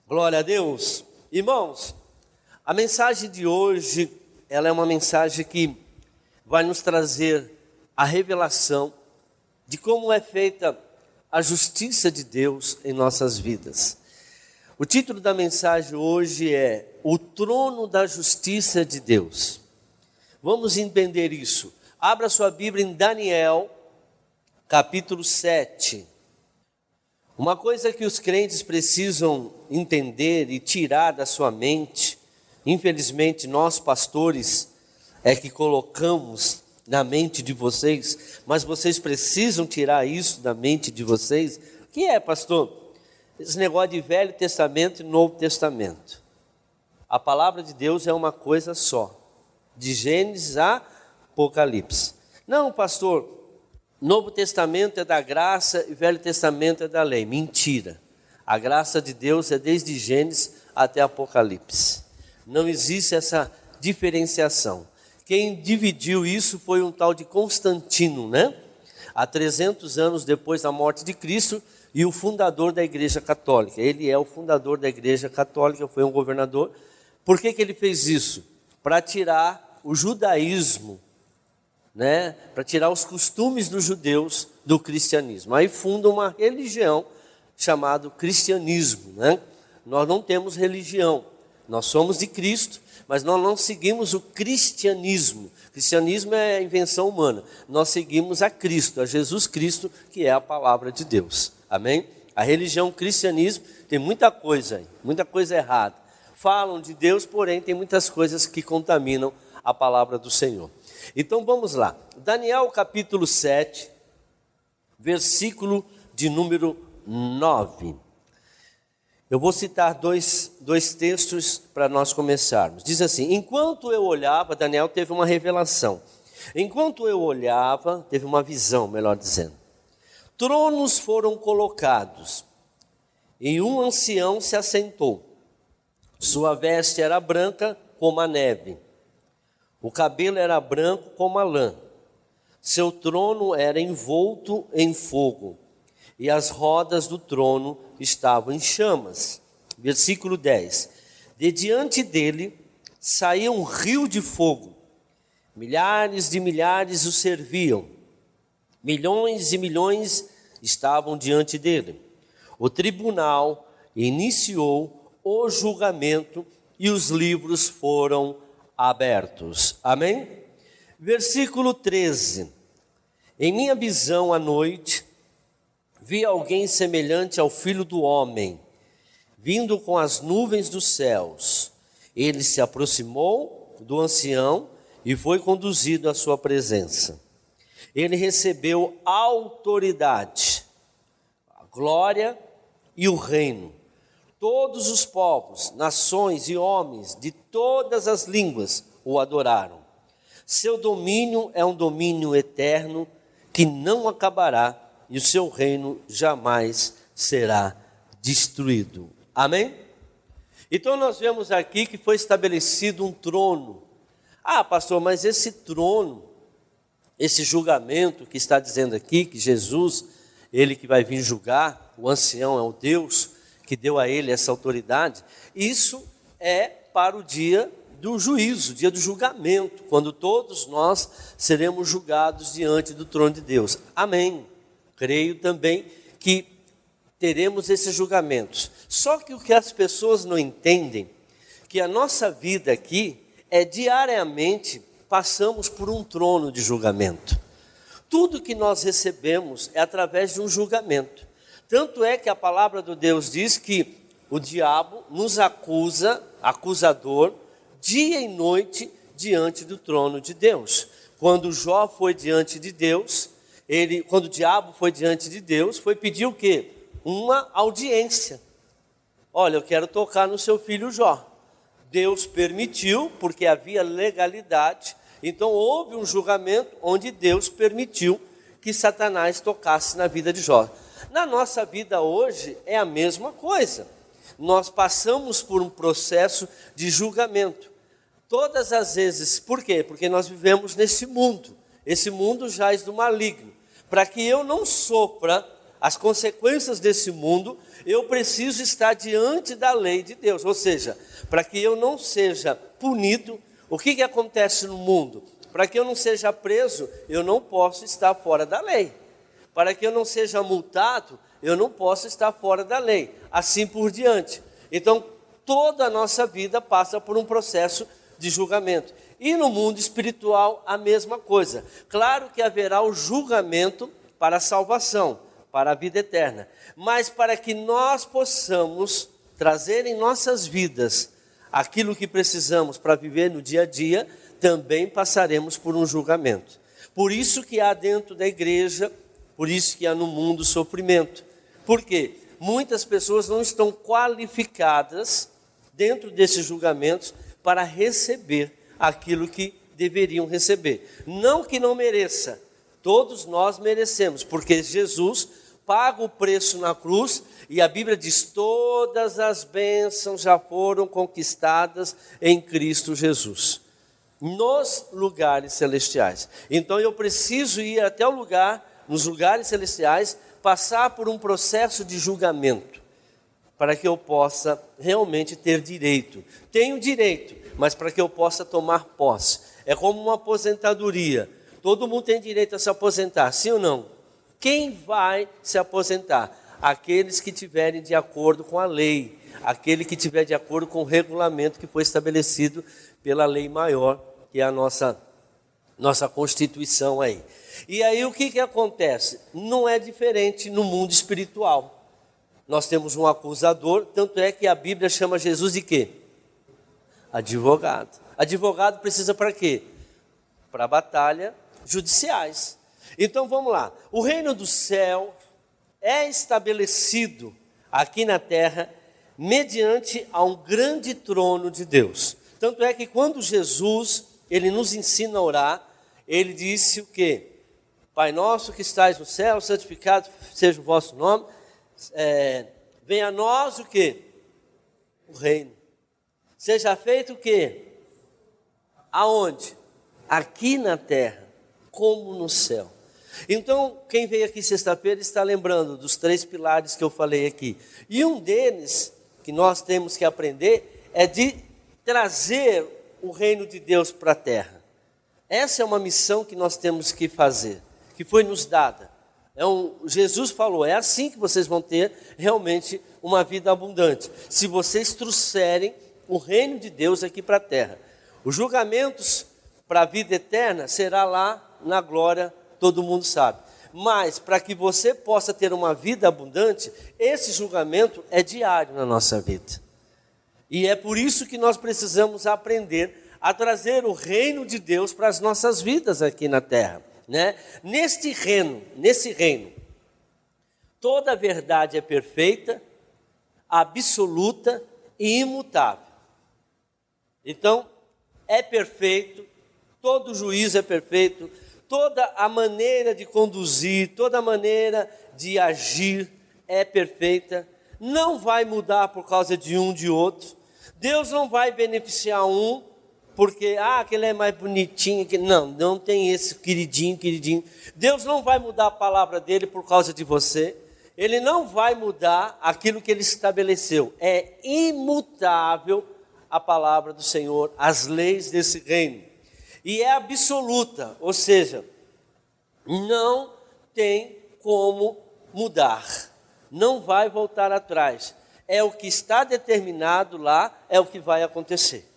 Glória a Deus. Irmãos, a mensagem de hoje, ela é uma mensagem que vai nos trazer a revelação de como é feita a justiça de Deus em nossas vidas. O título da mensagem hoje é O Trono da Justiça de Deus. Vamos entender isso. Abra sua Bíblia em Daniel, capítulo 7. Uma coisa que os crentes precisam entender e tirar da sua mente, infelizmente nós pastores é que colocamos na mente de vocês, mas vocês precisam tirar isso da mente de vocês. O que é, pastor? Esse negócio de Velho Testamento e Novo Testamento. A palavra de Deus é uma coisa só, de Gênesis a Apocalipse. Não, pastor, Novo Testamento é da graça e Velho Testamento é da lei. Mentira. A graça de Deus é desde Gênesis até Apocalipse. Não existe essa diferenciação. Quem dividiu isso foi um tal de Constantino, né? Há 300 anos depois da morte de Cristo, e o fundador da Igreja Católica. Ele é o fundador da Igreja Católica, foi um governador. Por que ele fez isso? Para tirar o judaísmo, né? Para tirar os costumes dos judeus do cristianismo. Aí funda uma religião chamada cristianismo, né? Nós não temos religião, nós somos de Cristo, mas nós não seguimos o cristianismo. O cristianismo é a invenção humana. Nós seguimos a Cristo, a Jesus Cristo, que é a palavra de Deus. Amém? A religião cristianismo tem muita coisa aí, muita coisa errada. Falam de Deus, porém tem muitas coisas que contaminam a palavra do Senhor. Então vamos lá. Daniel capítulo 7, versículo de número 9. Eu vou citar dois textos para nós começarmos. Diz assim: enquanto eu olhava, Daniel teve uma revelação. Enquanto eu olhava, teve uma visão, melhor dizendo. Tronos foram colocados, e um ancião se assentou. Sua veste era branca como a neve. O cabelo era branco como a lã. Seu trono era envolto em fogo, e as rodas do trono estavam em chamas. Versículo 10. De diante dele saía um rio de fogo. Milhares de milhares o serviam. Milhões e milhões estavam diante dele. O tribunal iniciou o julgamento e os livros foram abertos. Amém? Versículo 13. Em minha visão à noite, vi alguém semelhante ao Filho do Homem, vindo com as nuvens dos céus. Ele se aproximou do ancião e foi conduzido à sua presença. Ele recebeu autoridade, a glória e o reino. Todos os povos, nações e homens de todas as línguas o adoraram. Seu domínio é um domínio eterno que não acabará, e o seu reino jamais será destruído. Amém? Então nós vemos aqui que foi estabelecido um trono. Ah, pastor, mas esse trono, esse julgamento que está dizendo aqui, que Jesus, ele que vai vir julgar, o ancião é o Deus que deu a ele essa autoridade, isso é para o dia do juízo, dia do julgamento, quando todos nós seremos julgados diante do trono de Deus. Amém. Creio também que teremos esses julgamentos. Só que o que as pessoas não entendem, que a nossa vida aqui é diariamente passamos por um trono de julgamento. Tudo que nós recebemos é através de um julgamento. Tanto é que a palavra de Deus diz que o diabo nos acusa, acusador, dia e noite diante do trono de Deus. Quando Jó foi diante de Deus, quando o diabo foi diante de Deus, foi pedir o quê? Uma audiência. Olha, eu quero tocar no seu filho Jó. Deus permitiu, porque havia legalidade. Então houve um julgamento onde Deus permitiu que Satanás tocasse na vida de Jó. Na nossa vida hoje é a mesma coisa. Nós passamos por um processo de julgamento. Todas as vezes, por quê? Porque nós vivemos nesse mundo. Esse mundo jaz do maligno. Para que eu não sofra as consequências desse mundo, eu preciso estar diante da lei de Deus. Ou seja, para que eu não seja punido, o que acontece no mundo? Para que eu não seja preso, eu não posso estar fora da lei. Para que eu não seja multado, eu não posso estar fora da lei. Assim por diante. Então, toda a nossa vida passa por um processo de julgamento. E no mundo espiritual, a mesma coisa. Claro que haverá o julgamento para a salvação, para a vida eterna. Mas para que nós possamos trazer em nossas vidas aquilo que precisamos para viver no dia a dia, também passaremos por um julgamento. Por isso que há dentro da igreja, por isso que há no mundo sofrimento. Por quê? Muitas pessoas não estão qualificadas dentro desses julgamentos para receber aquilo que deveriam receber. Não que não mereça, todos nós merecemos, porque Jesus paga o preço na cruz e a Bíblia diz: todas as bênçãos já foram conquistadas em Cristo Jesus, nos lugares celestiais. Então eu preciso ir até o lugar, nos lugares celestiais, passar por um processo de julgamento, para que eu possa realmente ter direito. Tenho direito, mas para que eu possa tomar posse. É como uma aposentadoria. Todo mundo tem direito a se aposentar, sim ou não? Quem vai se aposentar? Aqueles que tiverem de acordo com a lei, aquele que tiver de acordo com o regulamento que foi estabelecido pela lei maior, que é a nossa Constituição aí. E aí o que acontece? Não é diferente no mundo espiritual. Nós temos um acusador, tanto é que a Bíblia chama Jesus de quê? Advogado. Advogado precisa para quê? Para batalha judiciais. Então vamos lá. O reino do céu é estabelecido aqui na terra mediante a um grande trono de Deus. Tanto é que quando Jesus, ele nos ensina a orar, ele disse o quê? Pai nosso que estais no céu, santificado seja o vosso nome. Venha a nós o quê? O reino. Seja feito o quê? Aonde? Aqui na terra, como no céu. Então, quem veio aqui sexta-feira está lembrando dos 3 pilares que eu falei aqui. E um deles, que nós temos que aprender, é de trazer o reino de Deus para a terra. Essa é uma missão que nós temos que fazer, que foi nos dada. Jesus falou, é assim que vocês vão ter realmente uma vida abundante, se vocês trouxerem o reino de Deus aqui para a terra. Os julgamentos para a vida eterna será lá na glória, todo mundo sabe. Mas para que você possa ter uma vida abundante, esse julgamento é diário na nossa vida. E é por isso que nós precisamos aprender a trazer o reino de Deus para as nossas vidas aqui na terra, né? Nesse reino, toda a verdade é perfeita, absoluta e imutável. Então, é perfeito, todo juízo é perfeito, toda a maneira de conduzir, toda a maneira de agir é perfeita, não vai mudar por causa de um de outro. Deus não vai beneficiar um, porque aquele é mais bonitinho, não tem esse queridinho. Deus não vai mudar a palavra dele por causa de você. Ele não vai mudar aquilo que ele estabeleceu. É imutável a palavra do Senhor, as leis desse reino. E é absoluta, ou seja, não tem como mudar. Não vai voltar atrás. É o que está determinado lá, é o que vai acontecer.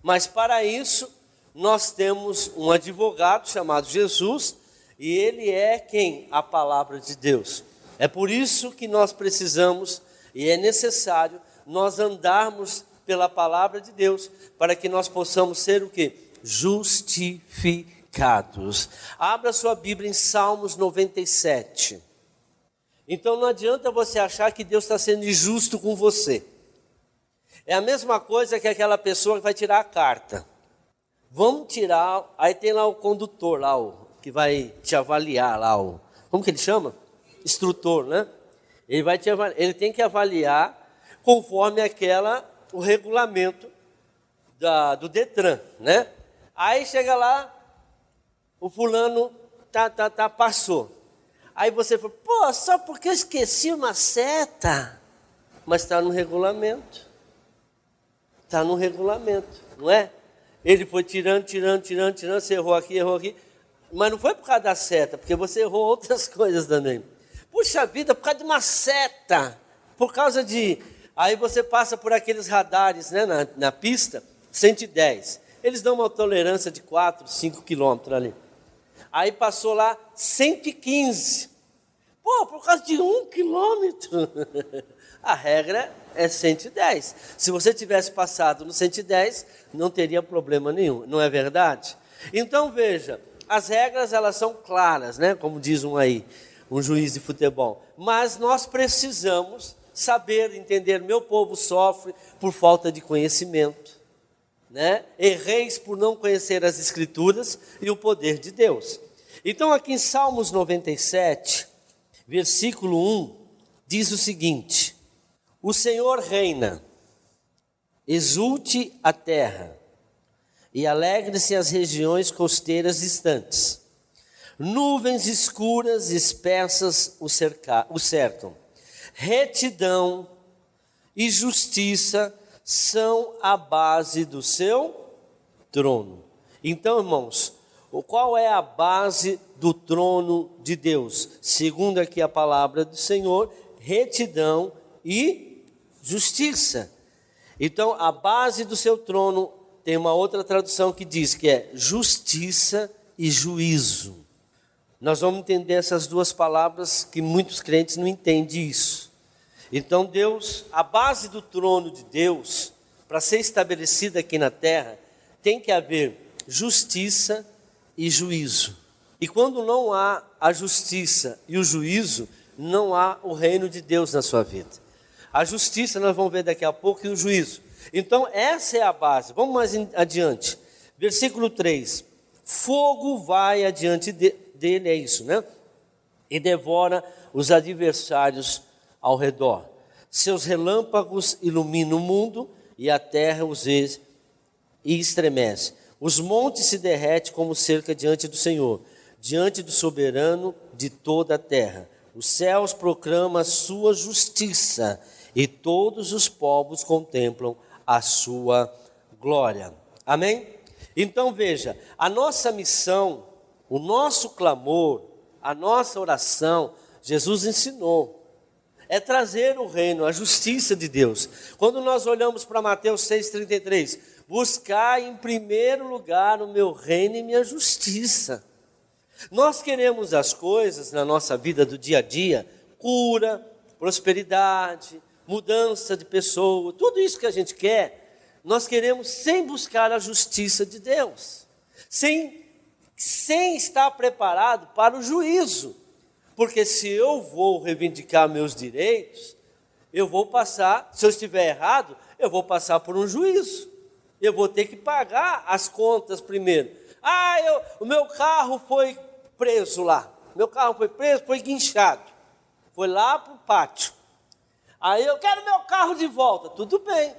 Mas para isso, nós temos um advogado chamado Jesus, e ele é quem? A palavra de Deus. É por isso que nós precisamos, e é necessário, nós andarmos pela palavra de Deus, para que nós possamos ser o quê? Justificados. Abra sua Bíblia em Salmos 97. Então não adianta você achar que Deus está sendo injusto com você. É a mesma coisa que aquela pessoa que vai tirar a carta. Vamos tirar, aí tem lá o condutor, lá, que vai te avaliar, lá, como que ele chama? Instrutor, né? Ele vai te avaliar, ele tem que avaliar conforme o regulamento do Detran, né? Aí chega lá, o fulano passou. Aí você fala, pô, só porque eu esqueci uma seta. Mas está no regulamento. Está no regulamento, não é? Ele foi tirando, você errou aqui. Mas não foi por causa da seta, porque você errou outras coisas também. Puxa vida, por causa de uma seta. Por causa de... Aí você passa por aqueles radares, né, na pista, 110. Eles dão uma tolerância de 4, 5 quilômetros ali. Aí passou lá 115. Pô, por causa de 1 quilômetro. A regra é 110. Se você tivesse passado no 110, não teria problema nenhum, não é verdade? Então veja, as regras elas são claras, né? Como diz um juiz de futebol. Mas nós precisamos saber, entender, meu povo sofre por falta de conhecimento, né? Erreis por não conhecer as Escrituras e o poder de Deus. Então aqui em Salmos 97, versículo 1, diz o seguinte: o Senhor reina, exulte a terra, e alegre-se as regiões costeiras distantes. Nuvens escuras e espessas o cercam. Retidão e justiça são a base do seu trono. Então, irmãos, qual é a base do trono de Deus? Segundo aqui a palavra do Senhor, retidão e justiça. Então, a base do seu trono tem uma outra tradução que diz que é justiça e juízo. Nós vamos entender essas duas palavras que muitos crentes não entendem isso. Então Deus, a base do trono de Deus, para ser estabelecida aqui na terra, tem que haver justiça e juízo. E quando não há a justiça e o juízo, não há o reino de Deus na sua vida. A justiça nós vamos ver daqui a pouco e o juízo. Então essa é a base. Vamos mais adiante. Versículo 3. Fogo vai adiante dele, é isso, né? E devora os adversários ao redor. Seus relâmpagos iluminam o mundo e a terra os e estremece. Os montes se derretem como cerca diante do Senhor, diante do soberano de toda a terra. Os céus proclamam a sua justiça e todos os povos contemplam a sua glória. Amém? Então veja, a nossa missão, o nosso clamor, a nossa oração, Jesus ensinou, é trazer o reino, a justiça de Deus. Quando nós olhamos para Mateus 6,33, buscar em primeiro lugar o meu reino e minha justiça. Nós queremos as coisas na nossa vida do dia a dia, cura, prosperidade, mudança de pessoa, tudo isso que a gente quer, nós queremos sem buscar a justiça de Deus, sem estar preparado para o juízo. Porque se eu vou reivindicar meus direitos, eu vou passar, se eu estiver errado, eu vou passar por um juízo. Eu vou ter que pagar as contas primeiro. O meu carro foi preso lá. Meu carro foi preso, foi guinchado. Foi lá para o pátio. Aí eu quero meu carro de volta. Tudo bem.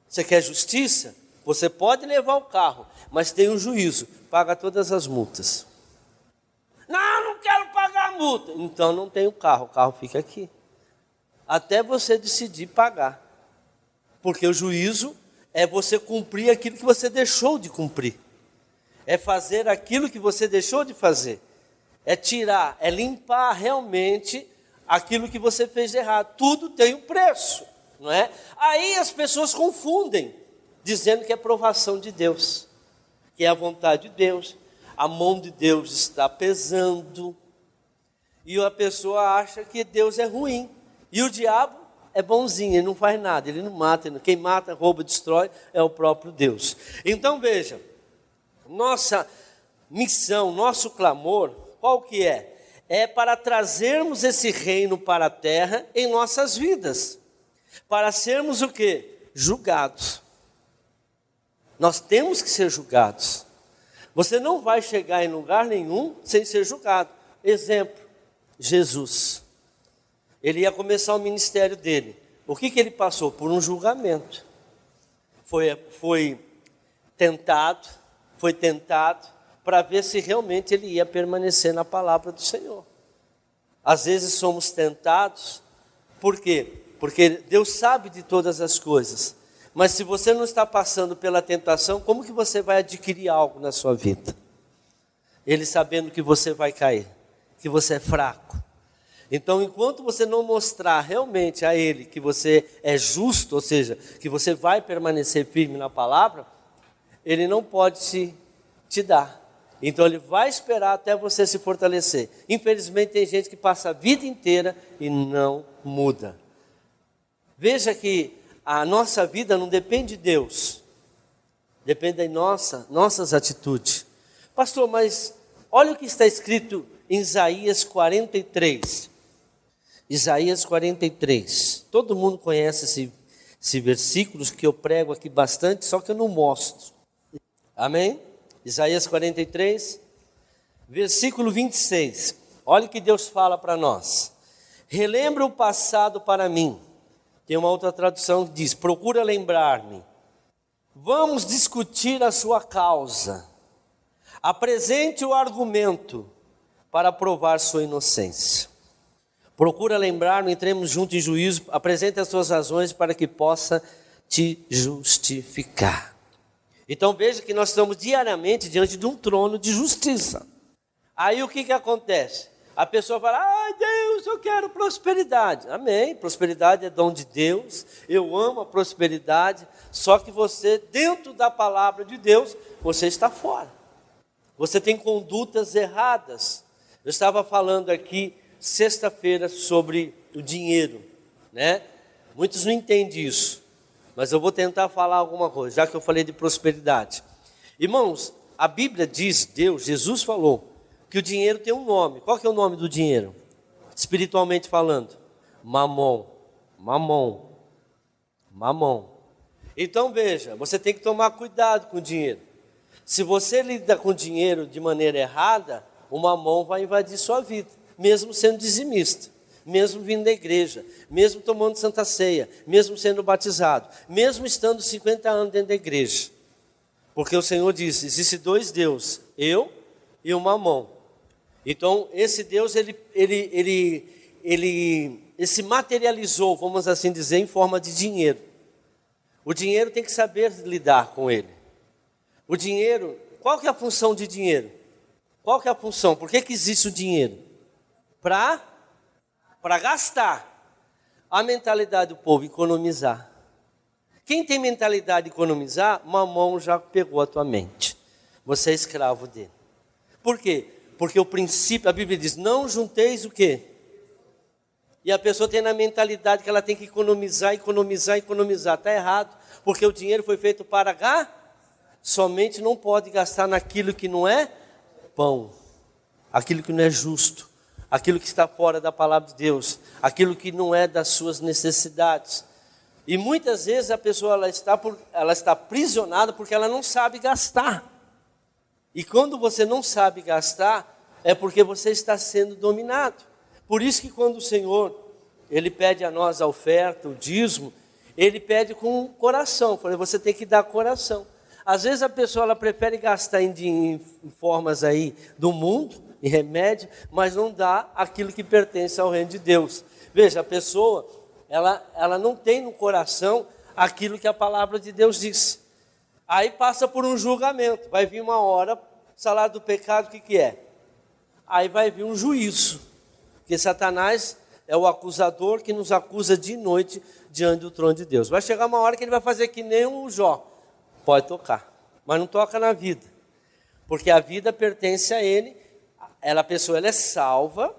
Você quer justiça? Você pode levar o carro, mas tem um juízo. Paga todas as multas. Não quero pagar a multa. Então não tem o carro fica aqui. Até você decidir pagar. Porque o juízo é você cumprir aquilo que você deixou de cumprir. É fazer aquilo que você deixou de fazer. É tirar, é limpar realmente aquilo que você fez de errado. Tudo tem um preço, não é? Aí as pessoas confundem, dizendo que é provação de Deus, que é a vontade de Deus. A mão de Deus está pesando, e a pessoa acha que Deus é ruim, e o diabo é bonzinho, ele não faz nada, ele não mata, quem mata, rouba, destrói, é o próprio Deus. Então veja, nossa missão, nosso clamor, qual que é? É para trazermos esse reino para a terra em nossas vidas, para sermos o quê? Julgados. Nós temos que ser julgados. Você não vai chegar em lugar nenhum sem ser julgado. Exemplo, Jesus. Ele ia começar o ministério dele. O que ele passou? Por um julgamento. Foi tentado para ver se realmente ele ia permanecer na palavra do Senhor. Às vezes somos tentados. Por quê? Porque Deus sabe de todas as coisas. Mas se você não está passando pela tentação, como que você vai adquirir algo na sua vida? Ele sabendo que você vai cair, que você é fraco. Então, enquanto você não mostrar realmente a Ele que você é justo, ou seja, que você vai permanecer firme na palavra, Ele não pode te dar. Então, Ele vai esperar até você se fortalecer. Infelizmente, tem gente que passa a vida inteira e não muda. Veja que a nossa vida não depende de Deus, depende das nossas atitudes. Pastor, mas olha o que está escrito em Isaías 43. Isaías 43. Todo mundo conhece esse versículo que eu prego aqui bastante, só que eu não mostro. Amém? Isaías 43, versículo 26. Olha o que Deus fala para nós. Relembra o passado para mim. Tem uma outra tradução que diz, procura lembrar-me. Vamos discutir a sua causa. Apresente o argumento para provar sua inocência. Procura lembrar-me, entremos juntos em juízo, apresente as suas razões para que possa te justificar. Então veja que nós estamos diariamente diante de um trono de justiça. Aí o que acontece? A pessoa fala, ai Deus, eu quero prosperidade. Amém, prosperidade é dom de Deus, eu amo a prosperidade, só que você, dentro da palavra de Deus, você está fora. Você tem condutas erradas. Eu estava falando aqui, sexta-feira, sobre o dinheiro, né? Muitos não entendem isso, mas eu vou tentar falar alguma coisa, já que eu falei de prosperidade. Irmãos, a Bíblia diz, Jesus falou, que o dinheiro tem um nome. Qual que é o nome do dinheiro? Espiritualmente falando, mamon. Então veja, você tem que tomar cuidado com o dinheiro. Se você lida com o dinheiro de maneira errada, o mamon vai invadir sua vida, mesmo sendo dizimista, mesmo vindo da igreja, mesmo tomando santa ceia, mesmo sendo batizado, mesmo estando 50 anos dentro da igreja. Porque o Senhor disse, existe dois deuses, eu e o mamon. Então, esse Deus, ele se materializou, vamos assim dizer, em forma de dinheiro. O dinheiro tem que saber lidar com ele. O dinheiro, qual que é a função de dinheiro? Qual que é a função? Por que existe o dinheiro? Para gastar. A mentalidade do povo, economizar. Quem tem mentalidade de economizar, mamão já pegou a tua mente. Você é escravo dele. Por quê? Porque o princípio, a Bíblia diz, não junteis o quê? E a pessoa tem na mentalidade que ela tem que economizar. Está errado, porque o dinheiro foi feito para somente não pode gastar naquilo que não é pão, aquilo que não é justo, aquilo que está fora da palavra de Deus, aquilo que não é das suas necessidades. E muitas vezes a pessoa ela está aprisionada porque ela não sabe gastar. E quando você não sabe gastar, é porque você está sendo dominado. Por isso que quando o Senhor, Ele pede a nós a oferta, o dízimo, Ele pede com o coração. Você tem que dar coração. Às vezes a pessoa ela prefere gastar em formas aí do mundo, em remédio, mas não dá aquilo que pertence ao reino de Deus. Veja, a pessoa, ela não tem no coração aquilo que a palavra de Deus diz. Aí passa por um julgamento, vai vir uma hora, salário do pecado, o que é? Aí vai vir um juízo, porque Satanás é o acusador que nos acusa de noite diante do trono de Deus. Vai chegar uma hora que ele vai fazer que nem um Jó, pode tocar, mas não toca na vida, porque a vida pertence a ele, a pessoa ela é salva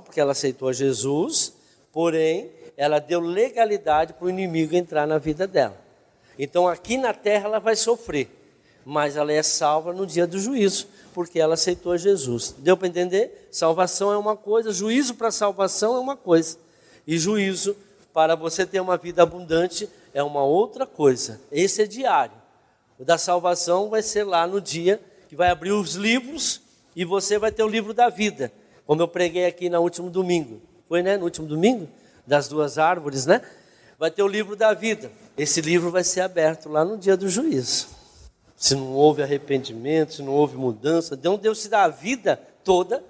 porque ela aceitou a Jesus, porém ela deu legalidade para o inimigo entrar na vida dela. Então aqui na terra ela vai sofrer, mas ela é salva no dia do juízo, porque ela aceitou Jesus. Deu para entender? Salvação é uma coisa, juízo para salvação é uma coisa, e juízo para você ter uma vida abundante é uma outra coisa. Esse é diário. O da salvação vai ser lá no dia que vai abrir os livros e você vai ter o livro da vida, como eu preguei aqui no último domingo. Foi, né? No último domingo? Das duas árvores, né? Vai ter o livro da vida. Esse livro vai ser aberto lá no dia do juízo. Se não houve arrependimento, se não houve mudança, então Deus te dá a vida toda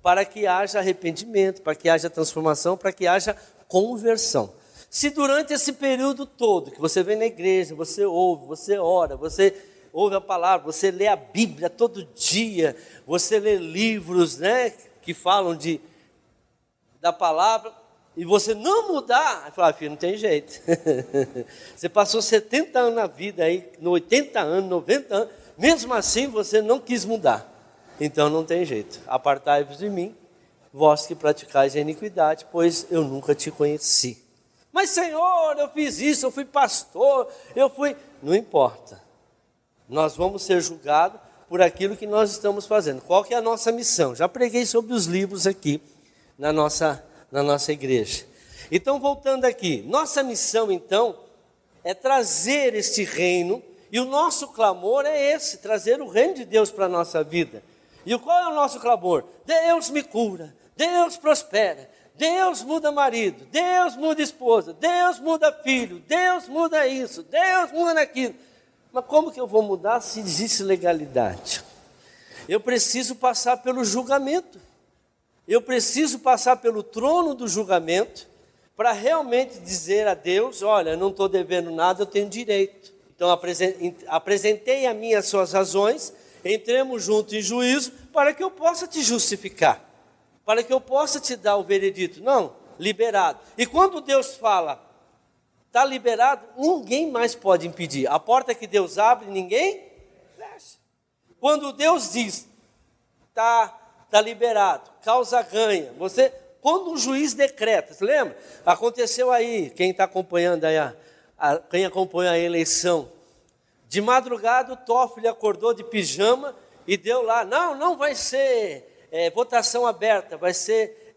para que haja arrependimento, para que haja transformação, para que haja conversão. Se durante esse período todo que você vem na igreja, você ouve, você ora, você ouve a palavra, você lê a Bíblia todo dia, você lê livros, né, que falam da palavra, e você não mudar, aí fala, filho, não tem jeito. Você passou 70 anos na vida aí, 80 anos, 90 anos, mesmo assim você não quis mudar. Então não tem jeito. Apartai-vos de mim, vós que praticais a iniquidade, pois eu nunca te conheci. Mas Senhor, eu fiz isso, eu fui pastor, Não importa. Nós vamos ser julgados por aquilo que nós estamos fazendo. Qual que é a nossa missão? Já preguei sobre os livros aqui na nossa igreja. Então, voltando aqui, nossa missão então é trazer este reino, e o nosso clamor é esse, trazer o reino de Deus para a nossa vida. E qual é o nosso clamor? Deus me cura, Deus prospera, Deus muda marido, Deus muda esposa, Deus muda filho, Deus muda isso, Deus muda aquilo. Mas como que eu vou mudar se existe legalidade? Eu preciso passar pelo julgamento. Eu preciso passar pelo trono do julgamento para realmente dizer a Deus, olha, eu não estou devendo nada, eu tenho direito. Então apresentei a mim as suas razões, entremos juntos em juízo para que eu possa te justificar, para que eu possa te dar o veredito. Não, liberado. E quando Deus fala, está liberado, ninguém mais pode impedir. A porta que Deus abre, ninguém fecha. Quando Deus diz, está liberado, causa ganha. Quando um juiz decreta, você lembra? Aconteceu aí, quem está acompanhando aí, quem acompanha a eleição, de madrugada o Toffoli acordou de pijama e deu lá, não vai ser votação aberta, vai ser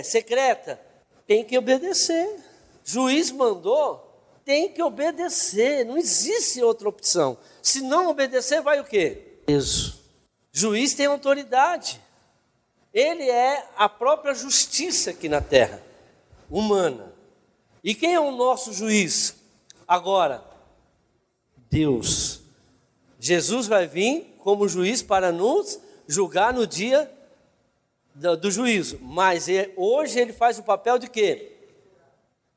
secreta. Tem que obedecer. Juiz mandou, tem que obedecer, não existe outra opção. Se não obedecer, vai o quê? Preso. Juiz tem autoridade. Ele é a própria justiça aqui na terra, humana. E quem é o nosso juiz? Agora, Deus. Jesus vai vir como juiz para nos julgar no dia do juízo. Mas hoje ele faz o papel de quê?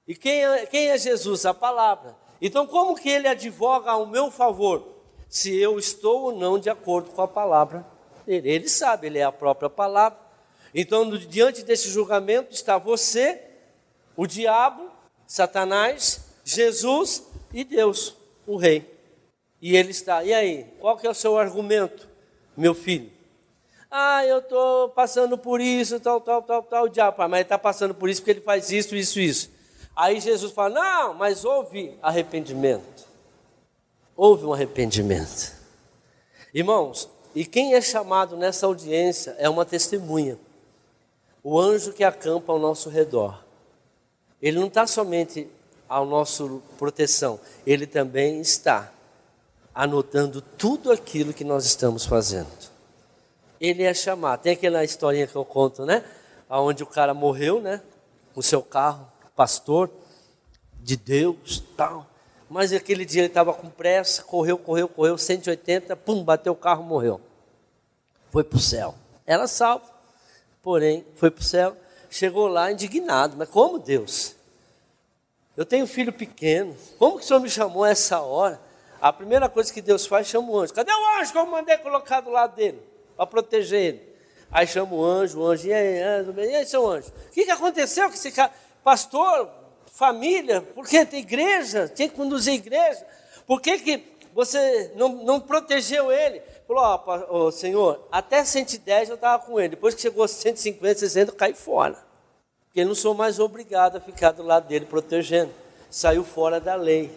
E quem é Jesus? A palavra. Então como que ele advoga ao meu favor? Se eu estou ou não de acordo com a palavra dele. Ele sabe, ele é a própria palavra. Então diante desse julgamento está você, o diabo, Satanás, Jesus e Deus, o rei. E ele está, e aí? Qual que é o seu argumento, meu filho? Eu estou passando por isso, tal, o diabo. Mas ele está passando por isso porque ele faz isso. Aí Jesus fala, não, mas houve arrependimento. Houve um arrependimento. Irmãos, e quem é chamado nessa audiência é uma testemunha. O anjo que acampa ao nosso redor. Ele não está somente ao nosso proteção, ele também está anotando tudo aquilo que nós estamos fazendo. Ele é chamado. Tem aquela historinha que eu conto, né? Onde o cara morreu, né? Com o seu carro, pastor de Deus, tal. Mas aquele dia ele estava com pressa, correu, 180, pum, bateu o carro, morreu. Foi para o céu. Era salvo, porém, foi para o céu. Chegou lá indignado. Mas como, Deus? Eu tenho um filho pequeno. Como que o Senhor me chamou a essa hora? A primeira coisa que Deus faz, chama o anjo. Cadê o anjo que eu mandei colocar do lado dele? Para proteger ele. Aí chama o anjo, e aí seu anjo? O que aconteceu com esse cara? Pastor, família, porque tem igreja, tem que conduzir a igreja. Por que você não protegeu ele? Falou, Senhor, até 110 eu estava com ele. Depois que chegou a 150, 60, eu caí fora. Porque eu não sou mais obrigado a ficar do lado dele protegendo. Saiu fora da lei.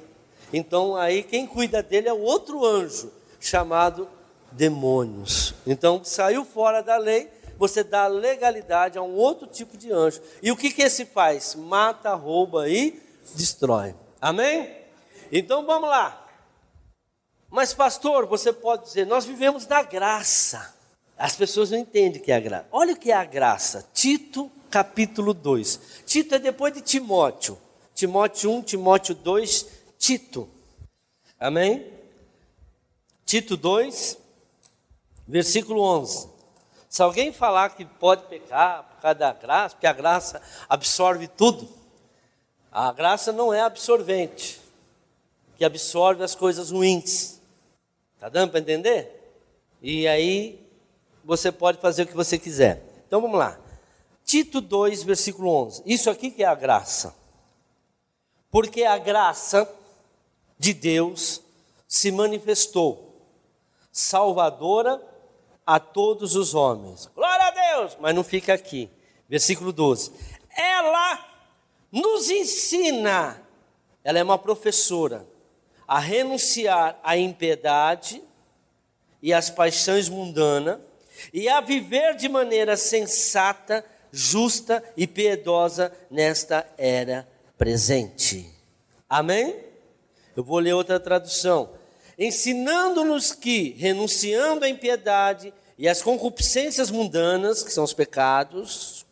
Então aí quem cuida dele é o outro anjo, chamado demônios. Então saiu fora da lei, você dá legalidade a um outro tipo de anjo. E o que esse faz? Mata, rouba e destrói. Amém? Então vamos lá. Mas pastor, você pode dizer, nós vivemos na graça. As pessoas não entendem o que é a graça. Olha o que é a graça. Tito capítulo 2. Tito é depois de Timóteo. Timóteo 1, Timóteo 2, Tito. Amém? Tito 2, versículo 11. Se alguém falar que pode pecar por causa da graça, porque a graça absorve tudo, a graça não é absorvente, que absorve as coisas ruins. Está dando para entender? E aí você pode fazer o que você quiser. Então vamos lá. Tito 2, versículo 11. Isso aqui que é a graça. Porque a graça de Deus se manifestou, salvadora a todos os homens. Glória a Deus! Mas não fica aqui. Versículo 12. Ela nos ensina, ela é uma professora, a renunciar à impiedade e às paixões mundanas e a viver de maneira sensata, justa e piedosa nesta era presente. Amém? Eu vou ler outra tradução. Ensinando-nos que, renunciando à impiedade e às concupiscências mundanas, que são os pecados,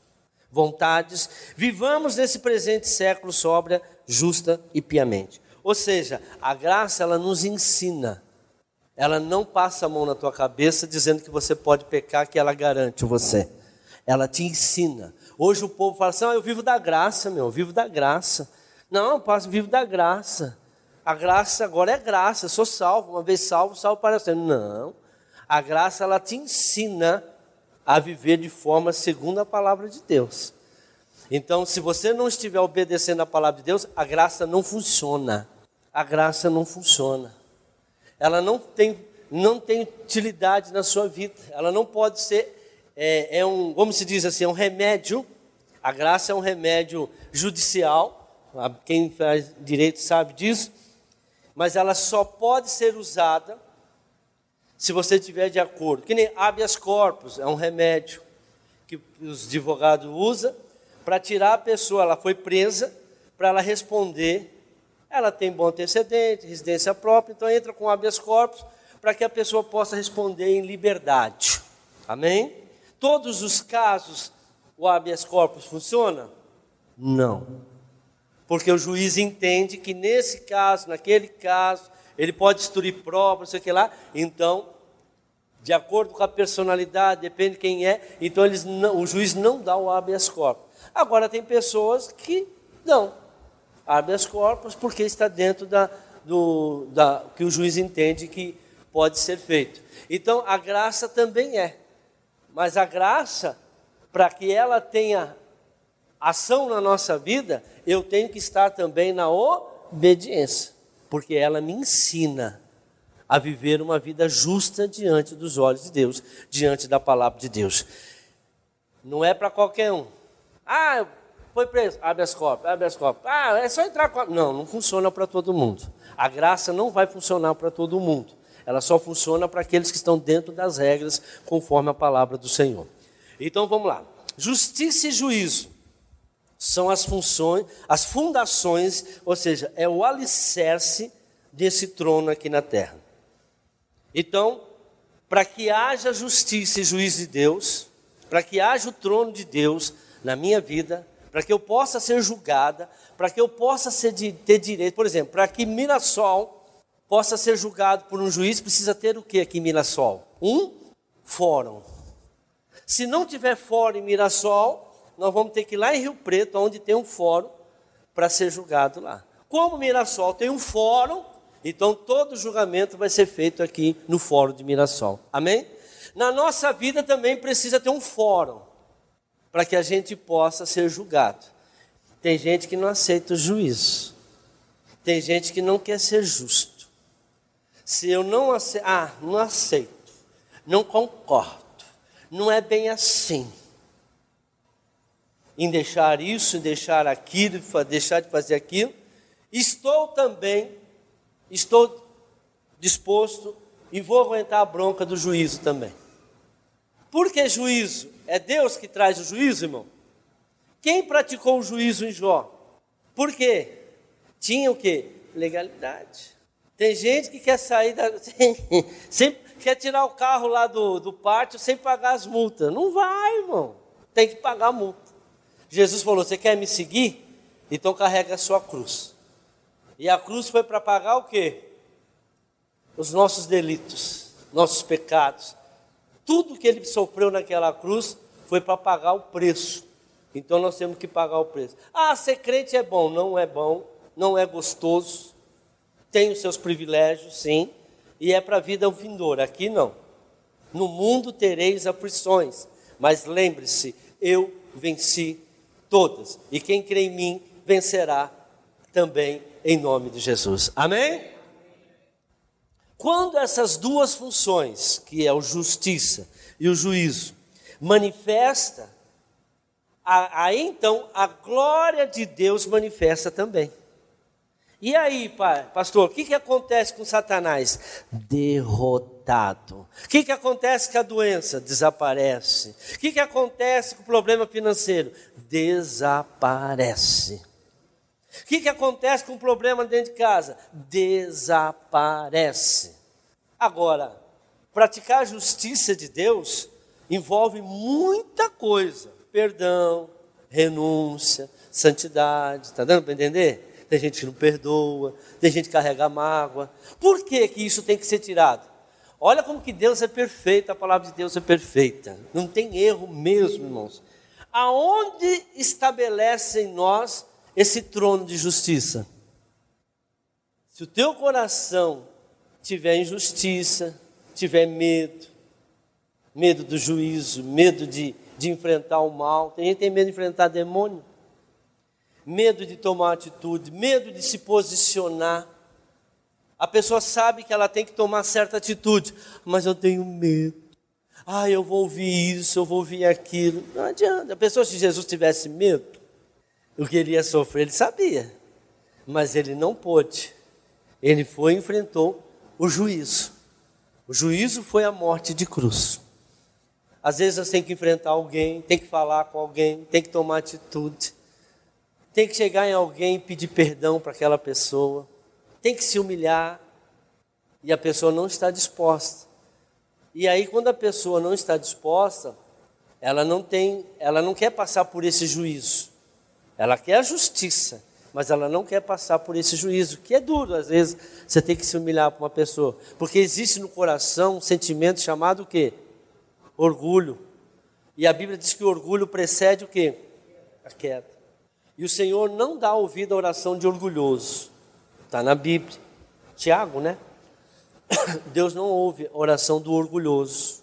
vontades, vivamos nesse presente século sóbria, justa e piamente. Ou seja, a graça, ela nos ensina. Ela não passa a mão na tua cabeça dizendo que você pode pecar, que ela garante você. Ela te ensina. Hoje o povo fala assim, eu vivo da graça, eu vivo da graça. Não, eu vivo da graça. A graça agora é graça, eu sou salvo, uma vez salvo, salvo para sempre. Não, a graça ela te ensina a viver de forma segundo a palavra de Deus. Então, se você não estiver obedecendo a palavra de Deus, a graça não funciona. A graça não funciona. Ela não tem utilidade na sua vida. Ela não pode ser, como se diz assim, é um remédio. A graça é um remédio judicial. Quem faz direito sabe disso. Mas ela só pode ser usada se você estiver de acordo. Que nem habeas corpus, é um remédio que os advogados usam para tirar a pessoa, ela foi presa, para ela responder. Ela tem bom antecedente, residência própria, então entra com habeas corpus para que a pessoa possa responder em liberdade. Amém? Todos os casos o habeas corpus funciona? Não. Porque o juiz entende que nesse caso, naquele caso, ele pode destruir provas, não sei o que lá. Então, de acordo com a personalidade, depende de quem é, então o juiz não dá o habeas corpus. Agora tem pessoas que dão habeas corpus porque está dentro que o juiz entende que pode ser feito. Então, a graça também é. Mas a graça, para que ela tenha ação na nossa vida, eu tenho que estar também na obediência, porque ela me ensina a viver uma vida justa diante dos olhos de Deus, diante da palavra de Deus. Não é para qualquer um. Foi preso, habeas corpus. É só entrar com... Não funciona para todo mundo. A graça não vai funcionar para todo mundo. Ela só funciona para aqueles que estão dentro das regras, conforme a palavra do Senhor. Então vamos lá. Justiça e juízo são as funções, as fundações, ou seja, é o alicerce desse trono aqui na terra. Então, para que haja justiça e juízo de Deus, para que haja o trono de Deus na minha vida, para que eu possa ser julgada, para que eu possa ter direito, por exemplo, para que Mirassol possa ser julgado por um juiz, precisa ter o que aqui em Mirassol? Um fórum. Se não tiver fórum em Mirassol, nós vamos ter que ir lá em Rio Preto, onde tem um fórum, para ser julgado lá. Como Mirassol tem um fórum, então todo julgamento vai ser feito aqui no fórum de Mirassol. Amém? Na nossa vida também precisa ter um fórum, para que a gente possa ser julgado. Tem gente que não aceita o juízo. Tem gente que não quer ser justo. Se eu não aceito, não aceito, não concordo, não é bem assim. Em deixar isso, em deixar aquilo, deixar de fazer aquilo, estou disposto e vou aguentar a bronca do juízo também. Por que juízo? É Deus que traz o juízo, irmão? Quem praticou o juízo em Jó? Por quê? Tinha o quê? Legalidade. Tem gente que quer sair quer tirar o carro lá do pátio sem pagar as multas. Não vai, irmão. Tem que pagar a multa. Jesus falou, você quer me seguir? Então carrega a sua cruz. E a cruz foi para pagar o quê? Os nossos delitos, nossos pecados. Tudo que ele sofreu naquela cruz foi para pagar o preço. Então nós temos que pagar o preço. Ser crente é bom, não é gostoso, tem os seus privilégios, sim, e é para a vida vindoura. Aqui não. No mundo tereis aflições, mas lembre-se, eu venci todas, e quem crê em mim vencerá também em nome de Jesus. Amém? Quando essas duas funções, que é a justiça e o juízo, manifesta, aí então a glória de Deus manifesta também. E aí, pastor, o que acontece com Satanás? Derrotado. O que acontece com a doença? Desaparece. O que acontece com o problema financeiro? Desaparece. O que acontece com o problema dentro de casa? Desaparece. Agora, praticar a justiça de Deus envolve muita coisa. Perdão, renúncia, santidade. Está dando para entender? Tem gente que não perdoa, tem gente que carrega mágoa. Por que isso tem que ser tirado? Olha como que Deus é perfeito, a palavra de Deus é perfeita. Não tem erro mesmo, irmãos. Aonde estabelece em nós esse trono de justiça? Se o teu coração tiver injustiça, tiver medo do juízo, medo de enfrentar o mal. Tem gente que tem medo de enfrentar demônio. Medo de tomar atitude, medo de se posicionar. A pessoa sabe que ela tem que tomar certa atitude, mas eu tenho medo. Eu vou ouvir isso, eu vou ouvir aquilo. Não adianta. A pessoa, se Jesus tivesse medo, o que ele ia sofrer, ele sabia. Mas ele não pôde. Ele foi e enfrentou o juízo. O juízo foi a morte de cruz. Às vezes você tem que enfrentar alguém, tem que falar com alguém, tem que tomar atitude. Tem que chegar em alguém e pedir perdão para aquela pessoa. Tem que se humilhar. E a pessoa não está disposta. E aí, quando a pessoa não está disposta, ela não quer passar por esse juízo. Ela quer a justiça, mas ela não quer passar por esse juízo, que é duro. Às vezes, você tem que se humilhar para uma pessoa. Porque existe no coração um sentimento chamado o quê? Orgulho. E a Bíblia diz que o orgulho precede o quê? A queda. E o Senhor não dá ouvido à oração de orgulhoso. Está na Bíblia. Tiago, né? Deus não ouve a oração do orgulhoso.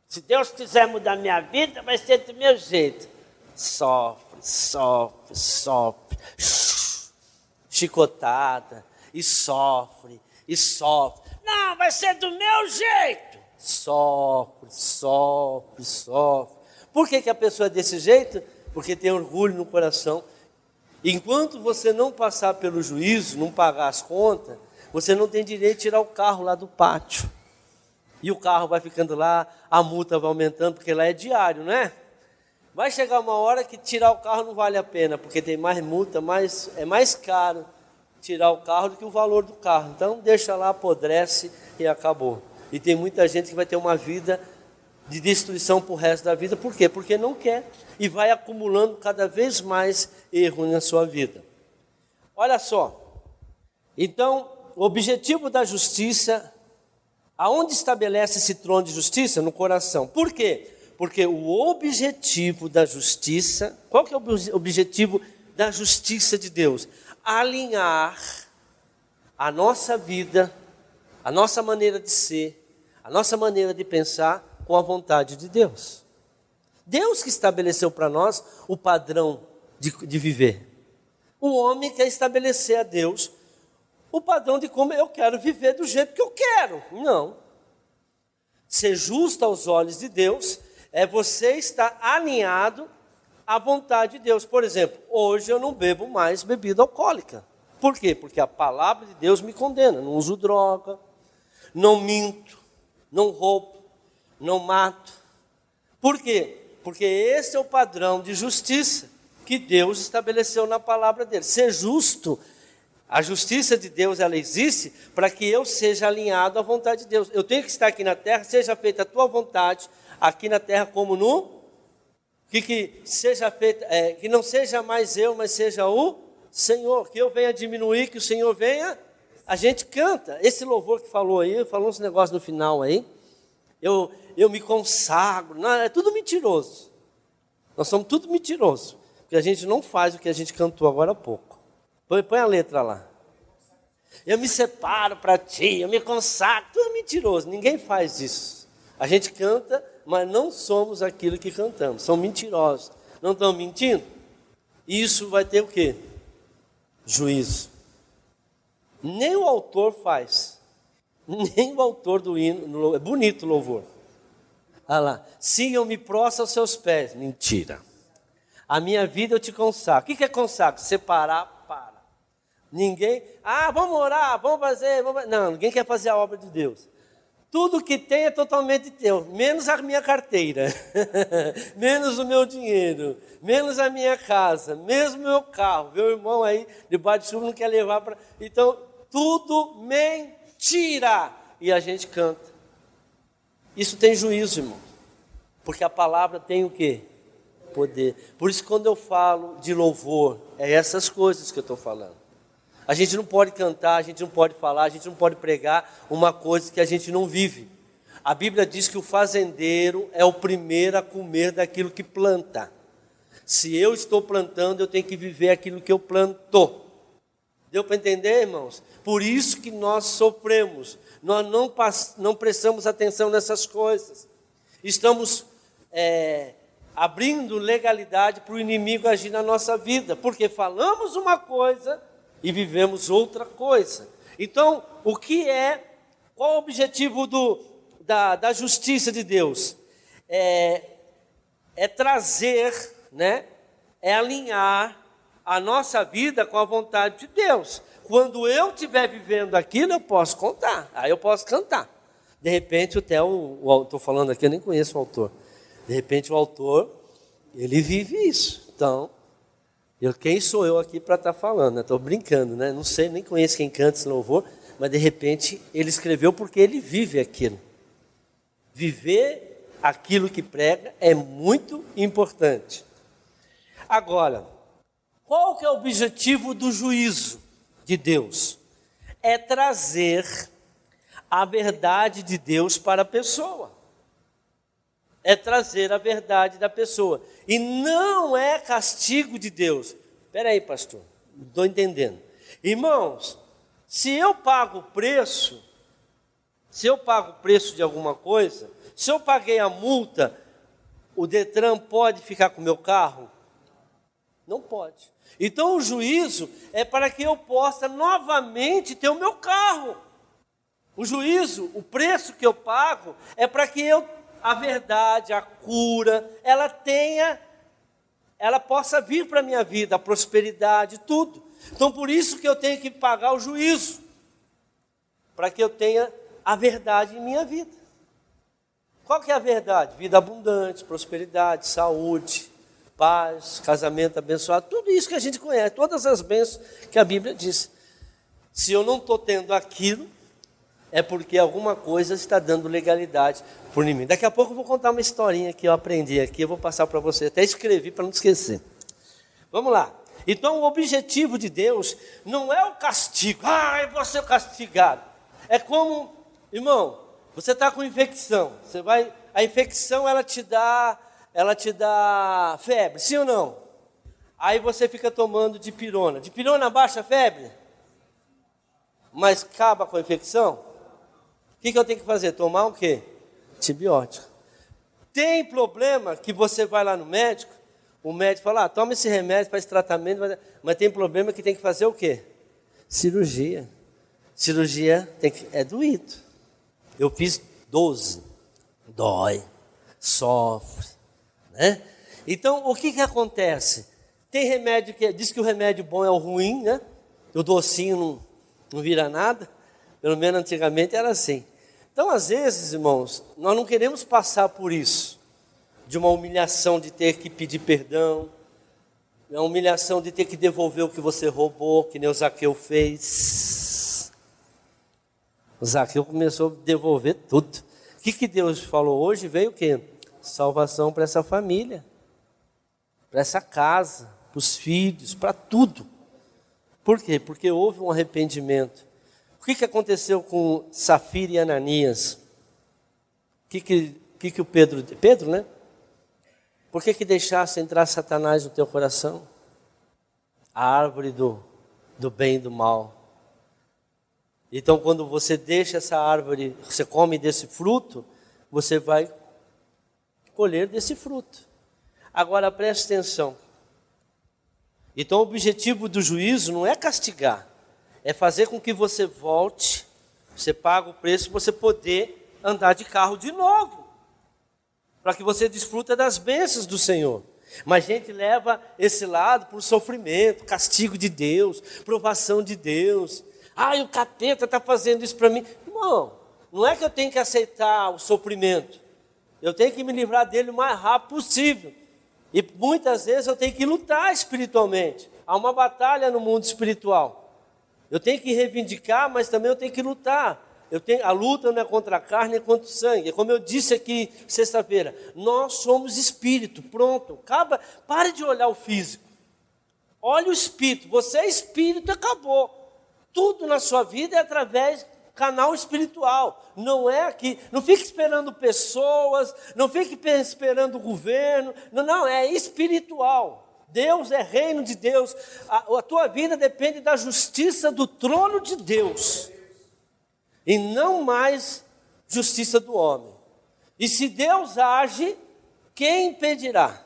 Se Deus quiser mudar minha vida, vai ser do meu jeito. Sofre. Chicotada. E sofre. Não, vai ser do meu jeito. Sofre. Por que a pessoa é desse jeito? Porque tem orgulho no coração. Enquanto você não passar pelo juízo, não pagar as contas, você não tem direito de tirar o carro lá do pátio. E o carro vai ficando lá, a multa vai aumentando, porque lá é diário, não é? Vai chegar uma hora que tirar o carro não vale a pena, porque tem mais multa, é mais caro tirar o carro do que o valor do carro. Então deixa lá, apodrece e acabou. E tem muita gente que vai ter uma vida de destruição para o resto da vida. Por quê? Porque não quer. E vai acumulando cada vez mais erro na sua vida. Olha só. Então, o objetivo da justiça, aonde estabelece esse trono de justiça? No coração. Por quê? Porque o objetivo da justiça, qual que é o objetivo da justiça de Deus? Alinhar a nossa vida, a nossa maneira de ser, a nossa maneira de pensar com a vontade de Deus. Deus que estabeleceu para nós o padrão de viver. O homem quer estabelecer a Deus o padrão de como eu quero viver do jeito que eu quero. Não. Ser justo aos olhos de Deus é você estar alinhado à vontade de Deus. Por exemplo, hoje eu não bebo mais bebida alcoólica. Por quê? Porque a palavra de Deus me condena. Não uso droga, não minto, não roubo, não mato. Por quê? Porque esse é o padrão de justiça que Deus estabeleceu na palavra dele. Ser justo, a justiça de Deus, ela existe para que eu seja alinhado à vontade de Deus. Eu tenho que estar aqui na terra, seja feita a tua vontade, aqui na terra como no... Que seja feita, que não seja mais eu, mas seja o Senhor. Que eu venha diminuir, que o Senhor venha... A gente canta. Esse louvor que falou aí, falou uns negócios no final aí. eu me consagro. Não, é tudo mentiroso. Nós somos tudo mentiroso. Porque a gente não faz o que a gente cantou agora há pouco. Põe a letra lá. Eu me separo para ti, eu me consagro. Tudo mentiroso, ninguém faz isso. A gente canta, mas não somos aquilo que cantamos. São mentirosos. Não estão mentindo? Isso vai ter o quê? Juízo. Nem o autor faz. Nem o autor do hino. É bonito o louvor. Olha lá. Sim, eu me prostro aos seus pés. Mentira. A minha vida eu te consagro. O que é consagro? Separar para. Ninguém. Vamos orar, vamos fazer. Não, ninguém quer fazer a obra de Deus. Tudo que tem é totalmente teu, menos a minha carteira, menos o meu dinheiro, menos a minha casa, menos o meu carro. Meu irmão aí, debaixo de chuva, não quer levar para... Então, tudo mentira. E a gente canta. Isso tem juízo, irmão. Porque a palavra tem o quê? Poder. Por isso, quando eu falo de louvor, é essas coisas que eu estou falando. A gente não pode cantar, a gente não pode falar, a gente não pode pregar uma coisa que a gente não vive. A Bíblia diz que o fazendeiro é o primeiro a comer daquilo que planta. Se eu estou plantando, eu tenho que viver aquilo que eu planto. Deu para entender, irmãos? Por isso que nós sofremos. Nós não prestamos atenção nessas coisas. Estamos abrindo legalidade para o inimigo agir na nossa vida. Porque falamos uma coisa e vivemos outra coisa. Então, qual o objetivo da justiça de Deus? É trazer, né? É alinhar a nossa vida com a vontade de Deus. Quando eu estiver vivendo aquilo, eu posso contar, aí eu posso cantar. De repente, até estou falando aqui, eu nem conheço o autor. De repente, o autor, ele vive isso. Então, quem sou eu aqui para estar falando? Estou brincando, né? Não sei, nem conheço quem canta esse louvor, mas de repente ele escreveu porque ele vive aquilo. Viver aquilo que prega é muito importante. Agora, qual que é o objetivo do juízo de Deus? É trazer a verdade de Deus para a pessoa. É trazer a verdade da pessoa. E não é castigo de Deus. Espera aí, pastor, não estou entendendo. Irmãos, se eu pago o preço de alguma coisa, se eu paguei a multa, o Detran pode ficar com o meu carro? Não pode. Então o juízo é para que eu possa novamente ter o meu carro. O juízo, o preço que eu pago, é para que a verdade, a cura, ela possa vir para a minha vida, a prosperidade, tudo. Então, por isso que eu tenho que pagar o juízo, para que eu tenha a verdade em minha vida. Qual que é a verdade? Vida abundante, prosperidade, saúde, paz, casamento abençoado, tudo isso que a gente conhece, todas as bênçãos que a Bíblia diz. Se eu não estou tendo aquilo, é porque alguma coisa está dando legalidade por mim. Daqui a pouco eu vou contar uma historinha que eu aprendi aqui, eu vou passar para você, até escrevi para não esquecer. Vamos lá. Então o objetivo de Deus não é o castigo. Eu vou ser castigado. É como, irmão, você está com infecção. A infecção ela te dá febre, sim ou não? Aí você fica tomando dipirona. Dipirona baixa a febre? Mas acaba com a infecção? O que eu tenho que fazer? Tomar o quê? Antibiótico. Tem problema que você vai lá no médico, o médico fala, toma esse remédio, faz tratamento, mas tem problema que tem que fazer o quê? Cirurgia. Cirurgia é doído. Eu fiz 12. Dói, sofre, né? Então, o que acontece? Tem remédio que diz que o remédio bom é o ruim, né? O docinho não vira nada. Pelo menos antigamente era assim. Então, às vezes, irmãos, nós não queremos passar por isso. De uma humilhação de ter que pedir perdão. A humilhação de ter que devolver o que você roubou, que nem o Zaqueu fez. O Zaqueu começou a devolver tudo. O que Deus falou hoje? Veio o quê? Salvação para essa família. Para essa casa, para os filhos, para tudo. Por quê? Porque houve um arrependimento. O que aconteceu com Safira e Ananias? que o Pedro, né? Por que deixasse entrar Satanás no teu coração? A árvore do bem e do mal. Então, quando você deixa essa árvore, você come desse fruto, você vai colher desse fruto. Agora, preste atenção. Então, o objetivo do juízo não é castigar, é fazer com que você volte, você paga o preço para você poder andar de carro de novo, para que você desfruta das bênçãos do Senhor. Mas a gente leva esse lado para o sofrimento, castigo de Deus, provação de Deus. O capeta está fazendo isso para mim. Irmão, não é que eu tenho que aceitar o sofrimento, eu tenho que me livrar dele o mais rápido possível. E muitas vezes eu tenho que lutar espiritualmente. Há uma batalha no mundo espiritual. Eu tenho que reivindicar, mas também eu tenho que lutar. A luta não é contra a carne, é contra o sangue. Como eu disse aqui sexta-feira, nós somos espírito, pronto. Pare de olhar o físico. Olhe o espírito. Você é espírito, acabou. Tudo na sua vida é através do canal espiritual. Não é aqui. Não fique esperando pessoas, não fique esperando o governo. Não, é espiritual. Deus é reino de Deus. A tua vida depende da justiça do trono de Deus. E não mais justiça do homem. E se Deus age, quem impedirá?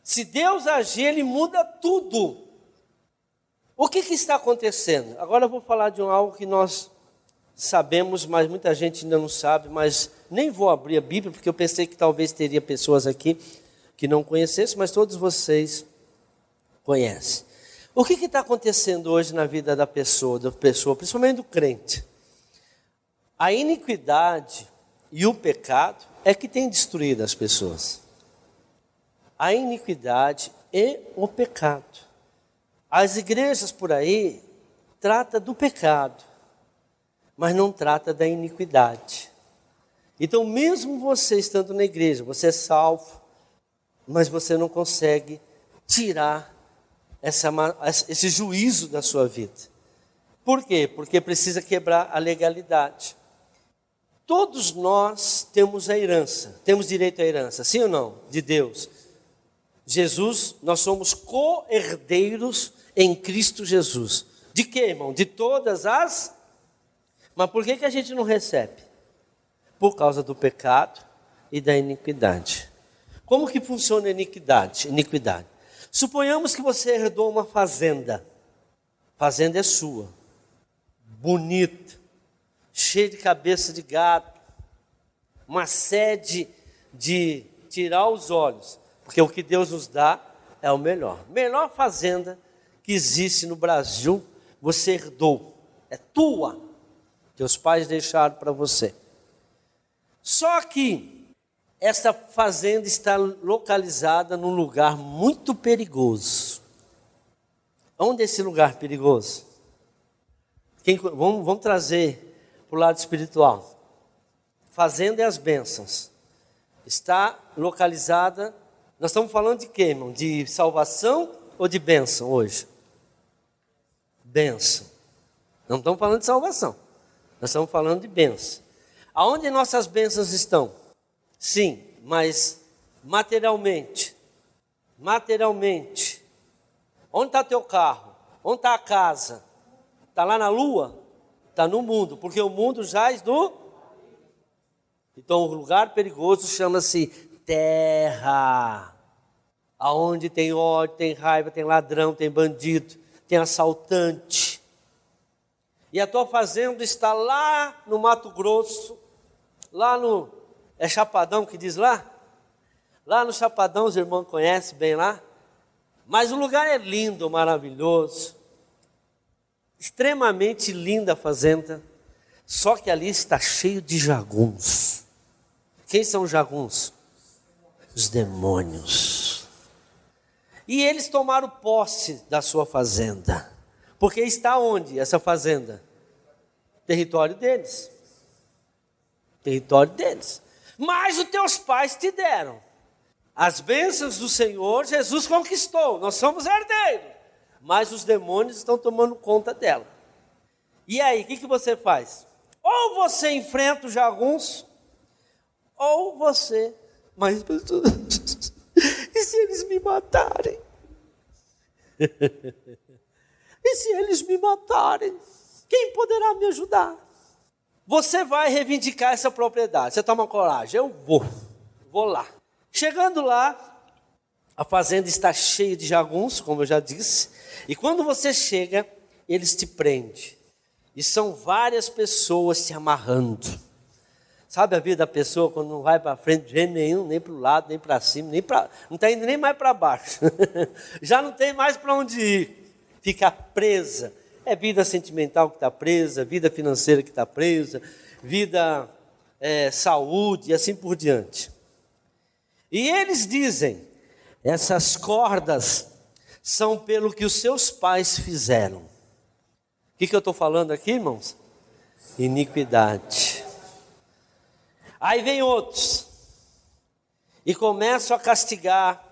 Se Deus agir, Ele muda tudo. O que está acontecendo? Agora eu vou falar de algo que nós sabemos, mas muita gente ainda não sabe, mas nem vou abrir a Bíblia, porque eu pensei que talvez teria pessoas aqui que não conhecessem, mas todos vocês conhecem. O que está acontecendo hoje na vida da pessoa, principalmente do crente? A iniquidade e o pecado é que tem destruído as pessoas. A iniquidade e o pecado. As igrejas por aí tratam do pecado, mas não trata da iniquidade. Então, mesmo você estando na igreja, você é salvo, mas você não consegue tirar esse juízo da sua vida. Por quê? Porque precisa quebrar a legalidade. Todos nós temos a herança, temos direito à herança, sim ou não? De Deus. Jesus, nós somos co-herdeiros em Cristo Jesus. De quê, irmão? De todas as... Mas por que a gente não recebe? Por causa do pecado e da iniquidade. Como que funciona a iniquidade? Suponhamos que você herdou uma fazenda. Fazenda é sua. Bonita. Cheia de cabeça de gato. Uma sede de tirar os olhos. Porque o que Deus nos dá é o melhor. Melhor fazenda que existe no Brasil, você herdou. É tua. Teus pais deixaram para você. Só que essa fazenda está localizada num lugar muito perigoso. Onde é esse lugar perigoso? Vamos trazer para o lado espiritual. Fazenda é as bênçãos. Está localizada... Nós estamos falando de quê, irmão? De salvação ou de bênção hoje? Bênção. Não estamos falando de salvação. Nós estamos falando de bênção. Aonde nossas bênçãos estão? Sim, mas materialmente. Materialmente. Onde está teu carro? Onde está a casa? Está lá na lua? Está no mundo, porque o mundo jaz do... Então o lugar perigoso chama-se terra. Aonde tem ódio, tem raiva, tem ladrão, tem bandido, tem assaltante. E a tua fazenda está lá no Mato Grosso, lá no... É Chapadão que diz lá? Lá no Chapadão, os irmãos conhecem bem lá. Mas o lugar é lindo, maravilhoso. Extremamente linda a fazenda. Só que ali está cheio de jagunços. Quem são os jagunços? Os demônios. E eles tomaram posse da sua fazenda. Porque está onde essa fazenda? Território deles. Território deles. Mas os teus pais te deram. As bênçãos do Senhor, Jesus conquistou. Nós somos herdeiros. Mas os demônios estão tomando conta dela. E aí, o que você faz? Ou você enfrenta os jagunços, Ou você, mas e se eles me matarem? E se eles me matarem? Quem poderá me ajudar? Você vai reivindicar essa propriedade. Você toma coragem, eu vou lá. Chegando lá, a fazenda está cheia de jagunços, como eu já disse. E quando você chega, eles te prendem. E são várias pessoas se amarrando. Sabe a vida da pessoa quando não vai para frente de jeito nenhum, nem para o lado, nem para cima, não está indo nem mais para baixo. Já não tem mais para onde ir. Fica presa. É vida sentimental que está presa, vida financeira que está presa, vida saúde e assim por diante. E eles dizem, essas cordas são pelo que os seus pais fizeram. O que eu estou falando aqui, irmãos? Iniquidade. Aí vem outros, e começam a castigar,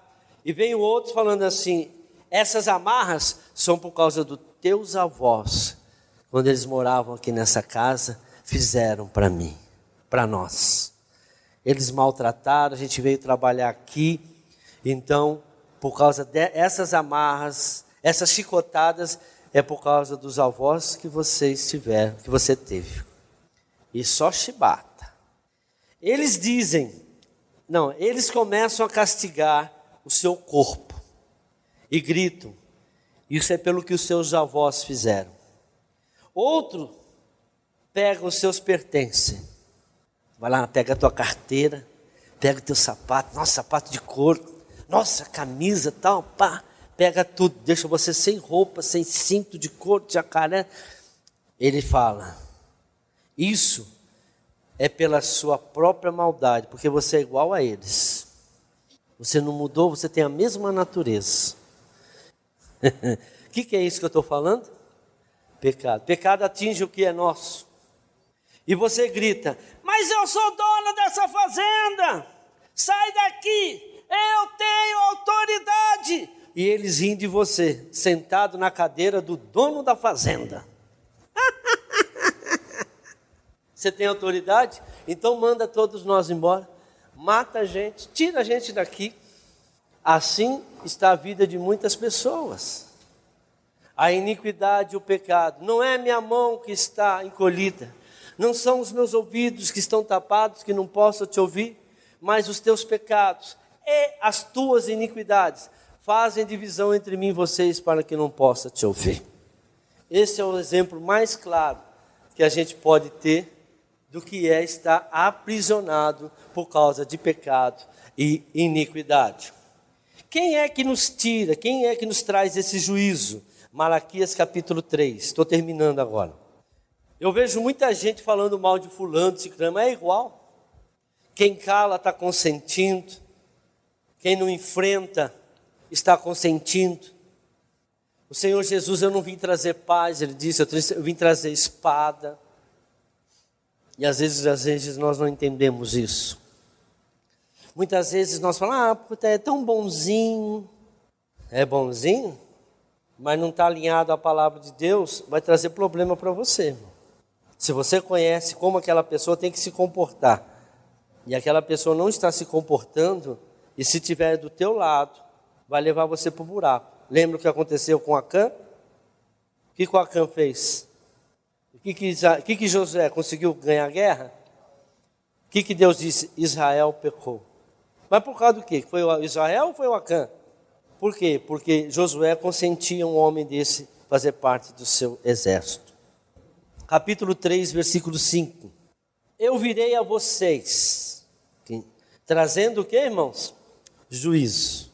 e vem outros falando assim, essas amarras são por causa dos teus avós, quando eles moravam aqui nessa casa, fizeram para mim, para nós. Eles maltrataram, a gente veio trabalhar aqui, então, por causa dessas amarras, essas chicotadas, é por causa dos avós que vocês tiveram, que você teve. E só chibata. Eles eles começam a castigar o seu corpo. E gritam, isso é pelo que os seus avós fizeram. Outro pega os seus pertences. Vai lá, pega a tua carteira, pega o teu sapato, nossa, sapato de couro, nossa, camisa, tal, pá. Pega tudo, deixa você sem roupa, sem cinto de couro, de jacaré. Ele fala, isso é pela sua própria maldade, porque você é igual a eles. Você não mudou, você tem a mesma natureza. O que é isso que eu estou falando? Pecado. Pecado atinge o que é nosso. E você grita, mas eu sou dona dessa fazenda, sai daqui, eu tenho autoridade. E eles riem de você, sentado na cadeira do dono da fazenda. Você tem autoridade? Então manda todos nós embora, mata a gente, tira a gente daqui. Assim está a vida de muitas pessoas. A iniquidade e o pecado, não é minha mão que está encolhida, não são os meus ouvidos que estão tapados, que não possam te ouvir, mas os teus pecados e as tuas iniquidades fazem divisão entre mim e vocês para que não possa te ouvir. Esse é o exemplo mais claro que a gente pode ter do que é estar aprisionado por causa de pecado e iniquidade. Quem é que nos tira, quem é que nos traz esse juízo? Malaquias capítulo 3, estou terminando agora. Eu vejo muita gente falando mal de fulano, de ciclano, é igual. Quem cala está consentindo, quem não enfrenta está consentindo. O Senhor Jesus, eu não vim trazer paz, Ele disse, eu vim trazer espada. E às vezes nós não entendemos isso. Muitas vezes nós falamos, porque é tão bonzinho. É bonzinho, mas não está alinhado à palavra de Deus, vai trazer problema para você, irmão. Se você conhece como aquela pessoa tem que se comportar, e aquela pessoa não está se comportando, e se estiver do teu lado, vai levar você para o buraco. Lembra o que aconteceu com Acã? O que Acã fez? O que Josué conseguiu ganhar a guerra? O que Deus disse? Israel pecou. Mas por causa do quê? Foi o Israel ou foi o Acã? Por quê? Porque Josué consentia um homem desse fazer parte do seu exército. Capítulo 3, versículo 5. Eu virei a vocês, trazendo o quê, irmãos? Juízo.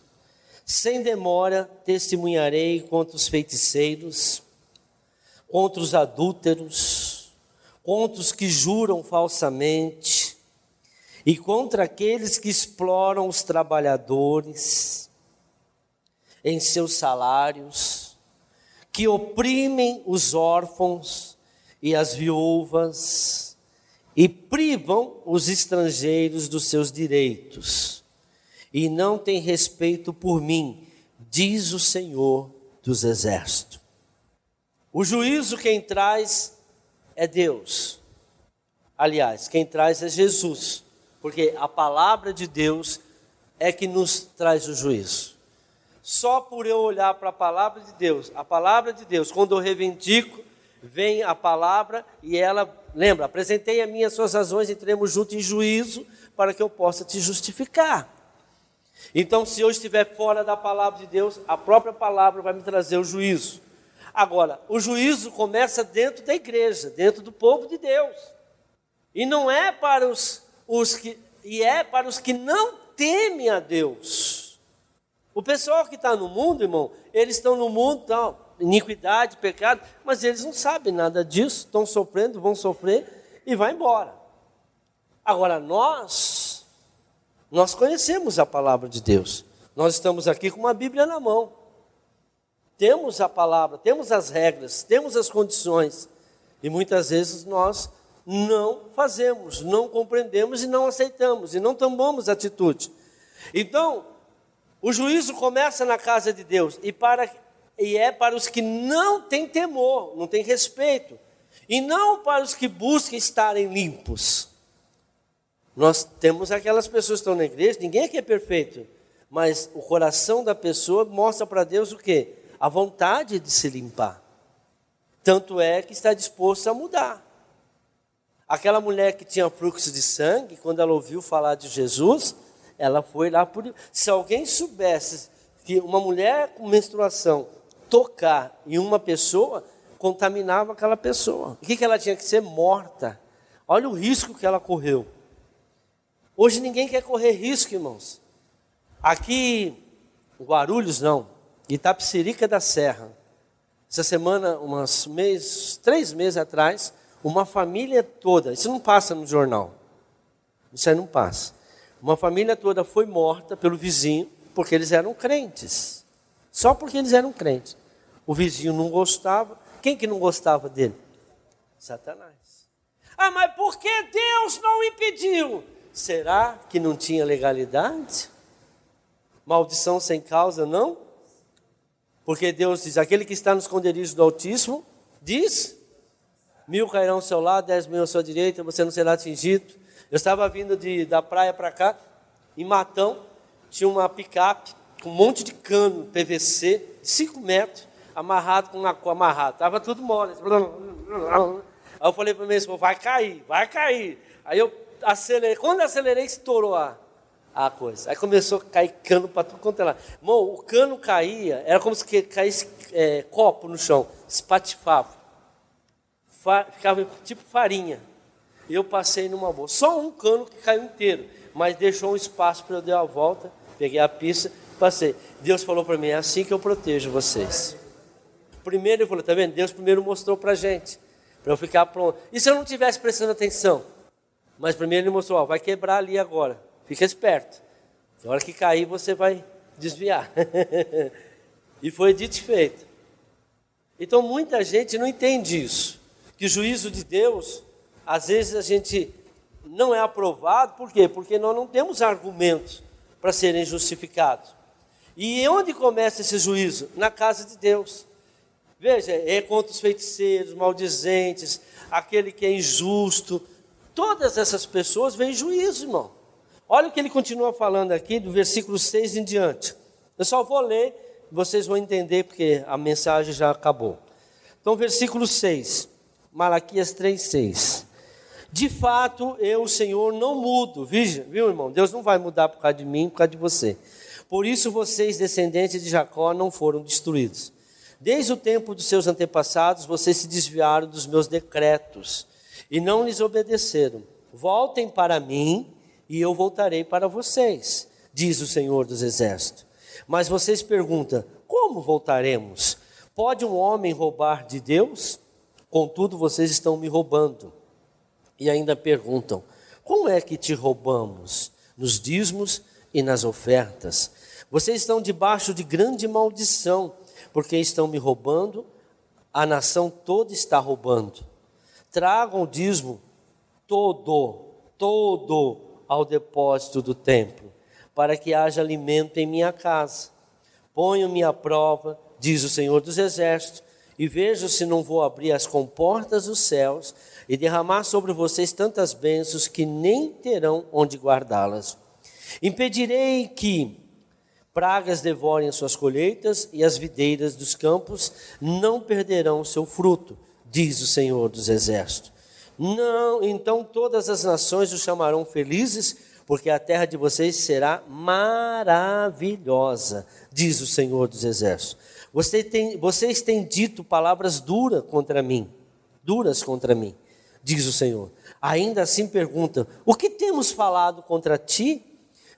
Sem demora testemunharei contra os feiticeiros, contra os adúlteros, contra os que juram falsamente, e contra aqueles que exploram os trabalhadores em seus salários, que oprimem os órfãos e as viúvas, e privam os estrangeiros dos seus direitos, e não têm respeito por mim, diz o Senhor dos Exércitos. O juízo quem traz é Deus. Aliás, quem traz é Jesus. porque a palavra de Deus é que nos traz o juízo. Só por eu olhar para a palavra de Deus, quando eu reivindico, vem a palavra e ela, lembra, apresentei a mim as suas razões, entremos juntos em juízo para que eu possa te justificar. Então, se eu estiver fora da palavra de Deus, a própria palavra vai me trazer o juízo. Agora, o juízo começa dentro da igreja, dentro do povo de Deus. E não é para os que não temem a Deus. O pessoal que está no mundo, irmão, eles estão no mundo, iniquidade, pecado, mas eles não sabem nada disso, estão sofrendo, vão sofrer e vai embora. Agora, nós conhecemos a palavra de Deus. Nós estamos aqui com uma Bíblia na mão. Temos a palavra, temos as regras, temos as condições. E muitas vezes nós não fazemos, não compreendemos e não aceitamos, e não tomamos atitude. Então, o juízo começa na casa de Deus, e é para os que não têm temor, não têm respeito, e não para os que buscam estarem limpos. Nós temos aquelas pessoas que estão na igreja, ninguém aqui é perfeito, mas o coração da pessoa mostra para Deus o quê? A vontade de se limpar. Tanto é que está disposto a mudar. Aquela mulher que tinha fluxo de sangue, quando ela ouviu falar de Jesus, ela foi lá por... Se alguém soubesse que uma mulher com menstruação tocar em uma pessoa, contaminava aquela pessoa. O que ela tinha que ser? Morta. Olha o risco que ela correu. Hoje ninguém quer correr risco, irmãos. Aqui, Guarulhos não, Itapecerica da Serra. Essa semana, 3 meses atrás, uma família toda, isso não passa no jornal, isso aí não passa. Uma família toda foi morta pelo vizinho, porque eles eram crentes. Só porque eles eram crentes. O vizinho não gostava. Quem que não gostava dele? Satanás. Ah, mas por que Deus não impediu? Será que não tinha legalidade? Maldição sem causa, não? Porque Deus diz, aquele que está no esconderijo do Altíssimo, diz, 1.000 cairão ao seu lado, 10.000 à sua direita, você não será atingido. Eu estava vindo da praia para cá, em Matão, tinha uma picape com um monte de cano PVC, 5 metros, amarrado com uma amarrado, estava tudo mole. Aí eu falei para o meu esposo, vai cair. Aí eu acelerei, quando eu acelerei, estourou a coisa. Aí começou a cair cano para tudo quanto é lá. Irmão, o cano caía, era como se caísse copo no chão, espatifava. Ficava tipo farinha. Eu passei numa boa. Só um cano que caiu inteiro, mas deixou um espaço para eu dar a volta, peguei a pista, passei. Deus falou para mim, é assim que eu protejo vocês. Primeiro ele falou, tá vendo? Deus primeiro mostrou para a gente, para eu ficar pronto. E se eu não estivesse prestando atenção? Mas primeiro ele mostrou, vai quebrar ali agora. Fica esperto. Na hora que cair, você vai desviar. E foi dito e feito. Então, muita gente não entende isso. Que o juízo de Deus, às vezes a gente não é aprovado. Por quê? Porque nós não temos argumentos para serem justificados. E onde começa esse juízo? Na casa de Deus. Veja, é contra os feiticeiros, maldizentes, aquele que é injusto. Todas essas pessoas vêm juízo, irmão. Olha o que ele continua falando aqui, do versículo 6 em diante. Eu só vou ler, vocês vão entender, porque a mensagem já acabou. Então, versículo 6, Malaquias 3:6. De fato, eu, o Senhor, não mudo. Viu, irmão? Deus não vai mudar por causa de mim, por causa de você. Por isso, vocês, descendentes de Jacó, não foram destruídos. Desde o tempo dos seus antepassados, vocês se desviaram dos meus decretos e não lhes obedeceram. Voltem para mim, e eu voltarei para vocês, diz o Senhor dos Exércitos. Mas vocês perguntam, como voltaremos? Pode um homem roubar de Deus? Contudo, vocês estão me roubando. E ainda perguntam, como é que te roubamos? Nos dízimos e nas ofertas. Vocês estão debaixo de grande maldição, porque estão me roubando, a nação toda está roubando. Tragam o dízimo todo ao depósito do templo, para que haja alimento em minha casa. Ponham-me à prova, diz o Senhor dos Exércitos, e vejo se não vou abrir as comportas dos céus e derramar sobre vocês tantas bênçãos que nem terão onde guardá-las. Impedirei que pragas devorem as suas colheitas e as videiras dos campos não perderão o seu fruto, diz o Senhor dos Exércitos. Não, então todas as nações os chamarão felizes, porque a terra de vocês será maravilhosa, diz o Senhor dos Exércitos. Vocês têm dito palavras duras contra mim, diz o Senhor. Ainda assim perguntam, o que temos falado contra ti?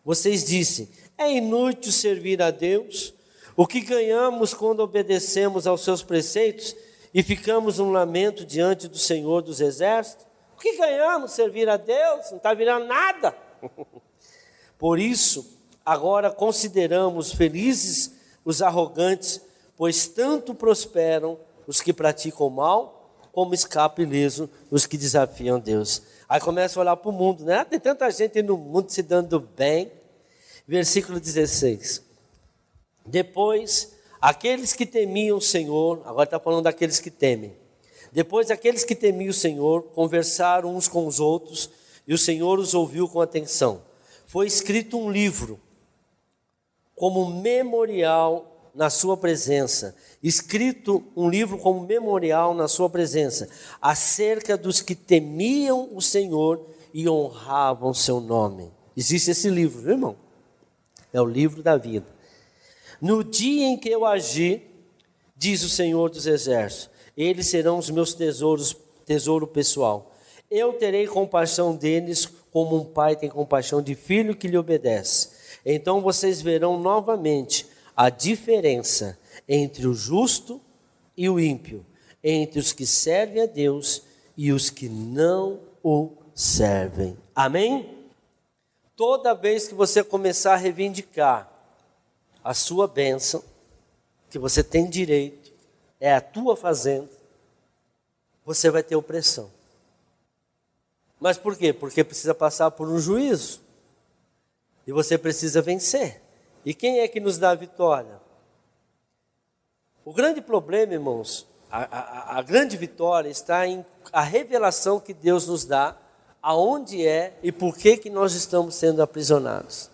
Vocês dizem, é inútil servir a Deus? O que ganhamos quando obedecemos aos seus preceitos e ficamos um lamento diante do Senhor dos Exércitos? O que ganhamos servir a Deus? Não está virando nada. Por isso, agora consideramos felizes os arrogantes, pois tanto prosperam os que praticam o mal, como escapam ileso os que desafiam Deus. Aí começa a olhar para o mundo, né? Tem tanta gente no mundo se dando bem. Versículo 16. Depois, aqueles que temiam o Senhor, agora está falando daqueles que temem. Depois, aqueles que temiam o Senhor, conversaram uns com os outros, e o Senhor os ouviu com atenção. Foi escrito um livro, como memorial na sua presença, acerca dos que temiam o Senhor e honravam seu nome. Existe esse livro, viu, irmão? É o livro da vida. No dia em que eu agir, diz o Senhor dos Exércitos, eles serão os meus tesouro pessoal. Eu terei compaixão deles, como um pai tem compaixão de filho que lhe obedece. Então vocês verão novamente a diferença entre o justo e o ímpio, entre os que servem a Deus e os que não o servem. Amém? Toda vez que você começar a reivindicar a sua bênção, que você tem direito, é a tua fazenda, você vai ter opressão. Mas por quê? Porque precisa passar por um juízo. E você precisa vencer. E quem é que nos dá a vitória? O grande problema, irmãos, a grande vitória está em a revelação que Deus nos dá, aonde é e por que nós estamos sendo aprisionados.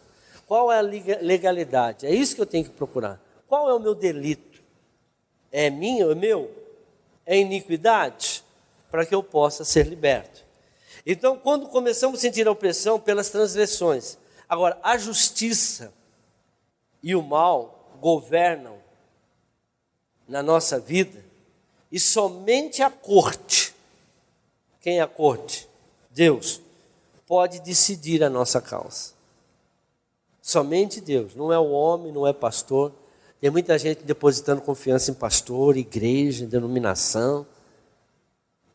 Qual é a legalidade? É isso que eu tenho que procurar. Qual é o meu delito? É minha, é meu? É iniquidade? Para que eu possa ser liberto. Então, quando começamos a sentir a opressão pelas transgressões, agora, a justiça e o mal governam na nossa vida, e somente a corte, quem é a corte? Deus, pode decidir a nossa causa. Somente Deus, não é o homem, não é pastor. Tem muita gente depositando confiança em pastor, igreja, denominação.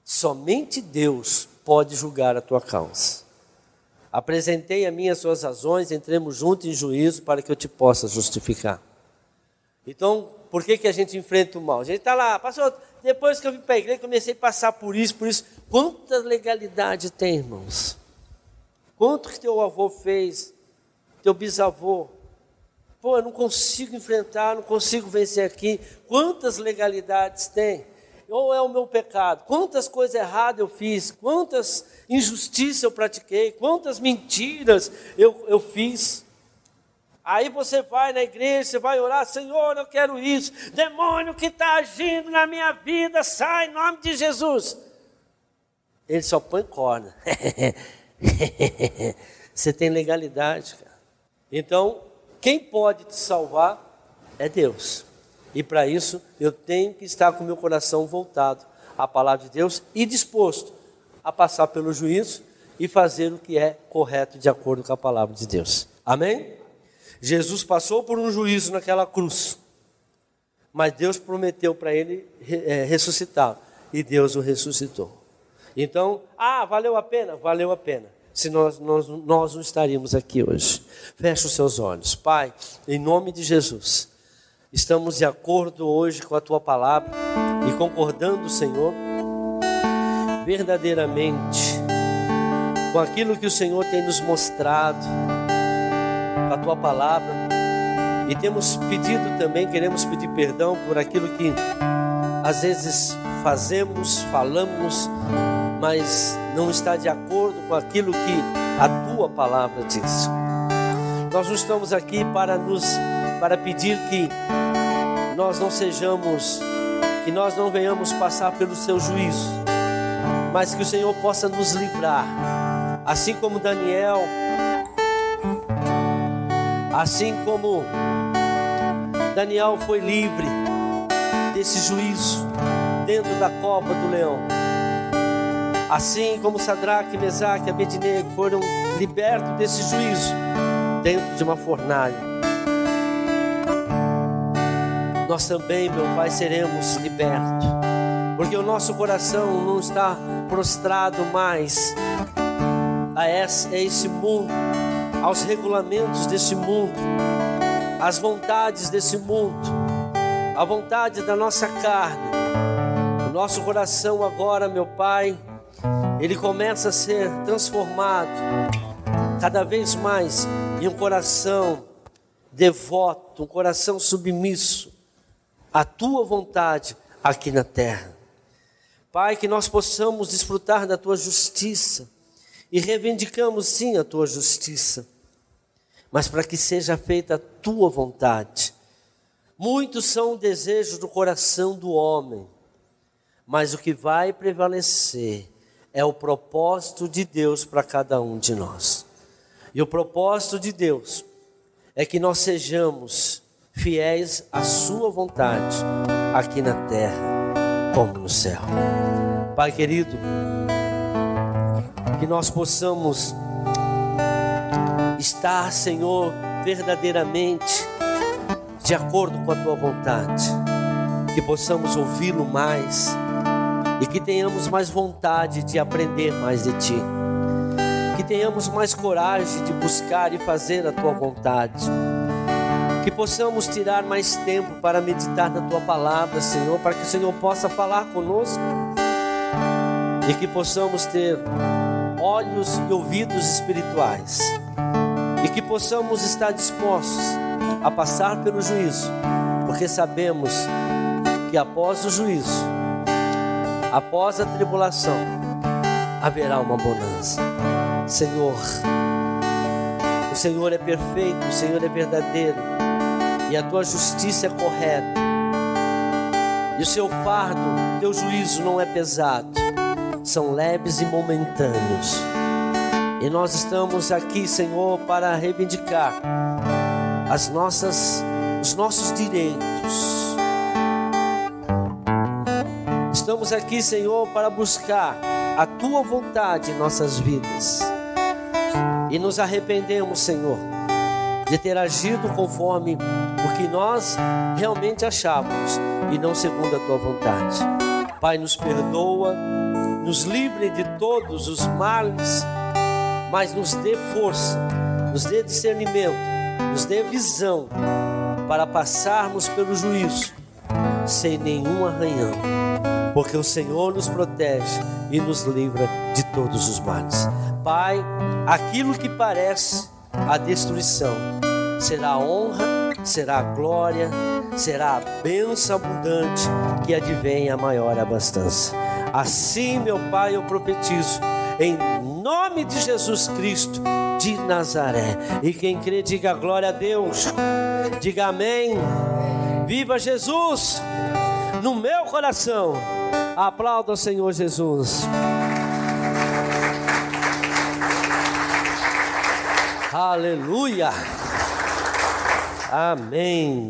Somente Deus pode julgar a tua causa. Apresentei a mim as suas razões, entremos juntos em juízo para que eu te possa justificar. Então, por que a gente enfrenta o mal? A gente está lá, pastor, depois que eu vim para a igreja, comecei a passar por isso. Quanta legalidade tem, irmãos? Quanto que teu avô fez, teu bisavô? Pô, eu não consigo enfrentar, não consigo vencer aqui. Quantas legalidades tem? Ou é o meu pecado? Quantas coisas erradas eu fiz? Quantas injustiças eu pratiquei? Quantas mentiras eu fiz? Aí você vai na igreja, você vai orar, Senhor, eu quero isso. Demônio que está agindo na minha vida, sai em nome de Jesus. Ele só põe corda. Você tem legalidade, cara. Então, quem pode te salvar é Deus. E para isso, eu tenho que estar com o meu coração voltado à palavra de Deus e disposto a passar pelo juízo e fazer o que é correto de acordo com a palavra de Deus. Amém? Jesus passou por um juízo naquela cruz, mas Deus prometeu para ele ressuscitar, e Deus o ressuscitou. Então, valeu a pena? Valeu a pena. Se nós não estaríamos aqui hoje. Feche os seus olhos. Pai, em nome de Jesus, estamos de acordo hoje com a Tua palavra e concordando, Senhor, verdadeiramente com aquilo que o Senhor tem nos mostrado, com a Tua palavra. E temos pedido também, queremos pedir perdão por aquilo que às vezes falamos, mas não está de acordo com aquilo que a tua palavra diz. Nós não estamos aqui para pedir que nós não venhamos passar pelo seu juízo, mas que o Senhor possa nos livrar, assim como Daniel, foi livre desse juízo dentro da cova do leão, assim como Sadraque, Mesaque e Abednego foram libertos desse juízo dentro de uma fornalha, nós também, meu Pai, seremos libertos, porque o nosso coração não está prostrado mais a esse mundo, aos regulamentos desse mundo, às vontades desse mundo, a vontade da nossa carne. O nosso coração agora, meu Pai, ele começa a ser transformado cada vez mais em um coração devoto, um coração submisso à tua vontade aqui na terra. Pai, que nós possamos desfrutar da tua justiça, e reivindicamos sim a tua justiça, mas para que seja feita a tua vontade. Muitos são os desejos do coração do homem, mas o que vai prevalecer é o propósito de Deus para cada um de nós. E o propósito de Deus é que nós sejamos fiéis à sua vontade, aqui na terra como no céu. Pai querido, que nós possamos estar, Senhor, verdadeiramente de acordo com a tua vontade, que possamos ouvi-lo mais e que tenhamos mais vontade de aprender mais de ti, que tenhamos mais coragem de buscar e fazer a tua vontade, que possamos tirar mais tempo para meditar na tua palavra, Senhor, para que o Senhor possa falar conosco e que possamos ter olhos e ouvidos espirituais e que possamos estar dispostos a passar pelo juízo, porque sabemos que após o juízo, após a tribulação, haverá uma bonança. Senhor, o Senhor é perfeito, o Senhor é verdadeiro e a tua justiça é correta, e o seu fardo, teu juízo não é pesado, são leves e momentâneos. E nós estamos aqui, Senhor, para reivindicar os nossos direitos. Estamos aqui, Senhor, para buscar a tua vontade em nossas vidas. E nos arrependemos, Senhor, de ter agido conforme o que nós realmente achávamos e não segundo a tua vontade. Pai, nos perdoa, nos livre de todos os males, mas nos dê força, nos dê discernimento, nos dê visão para passarmos pelo juízo sem nenhum arranhão, porque o Senhor nos protege e nos livra de todos os males. Pai, aquilo que parece a destruição será a honra, será a glória, será a bênção abundante que advém a maior abastança. Assim, meu Pai, eu profetizo em nome de Jesus Cristo de Nazaré. E quem crê, diga glória a Deus, diga amém. Viva Jesus no meu coração. Aplauda o Senhor Jesus. Aleluia. Amém.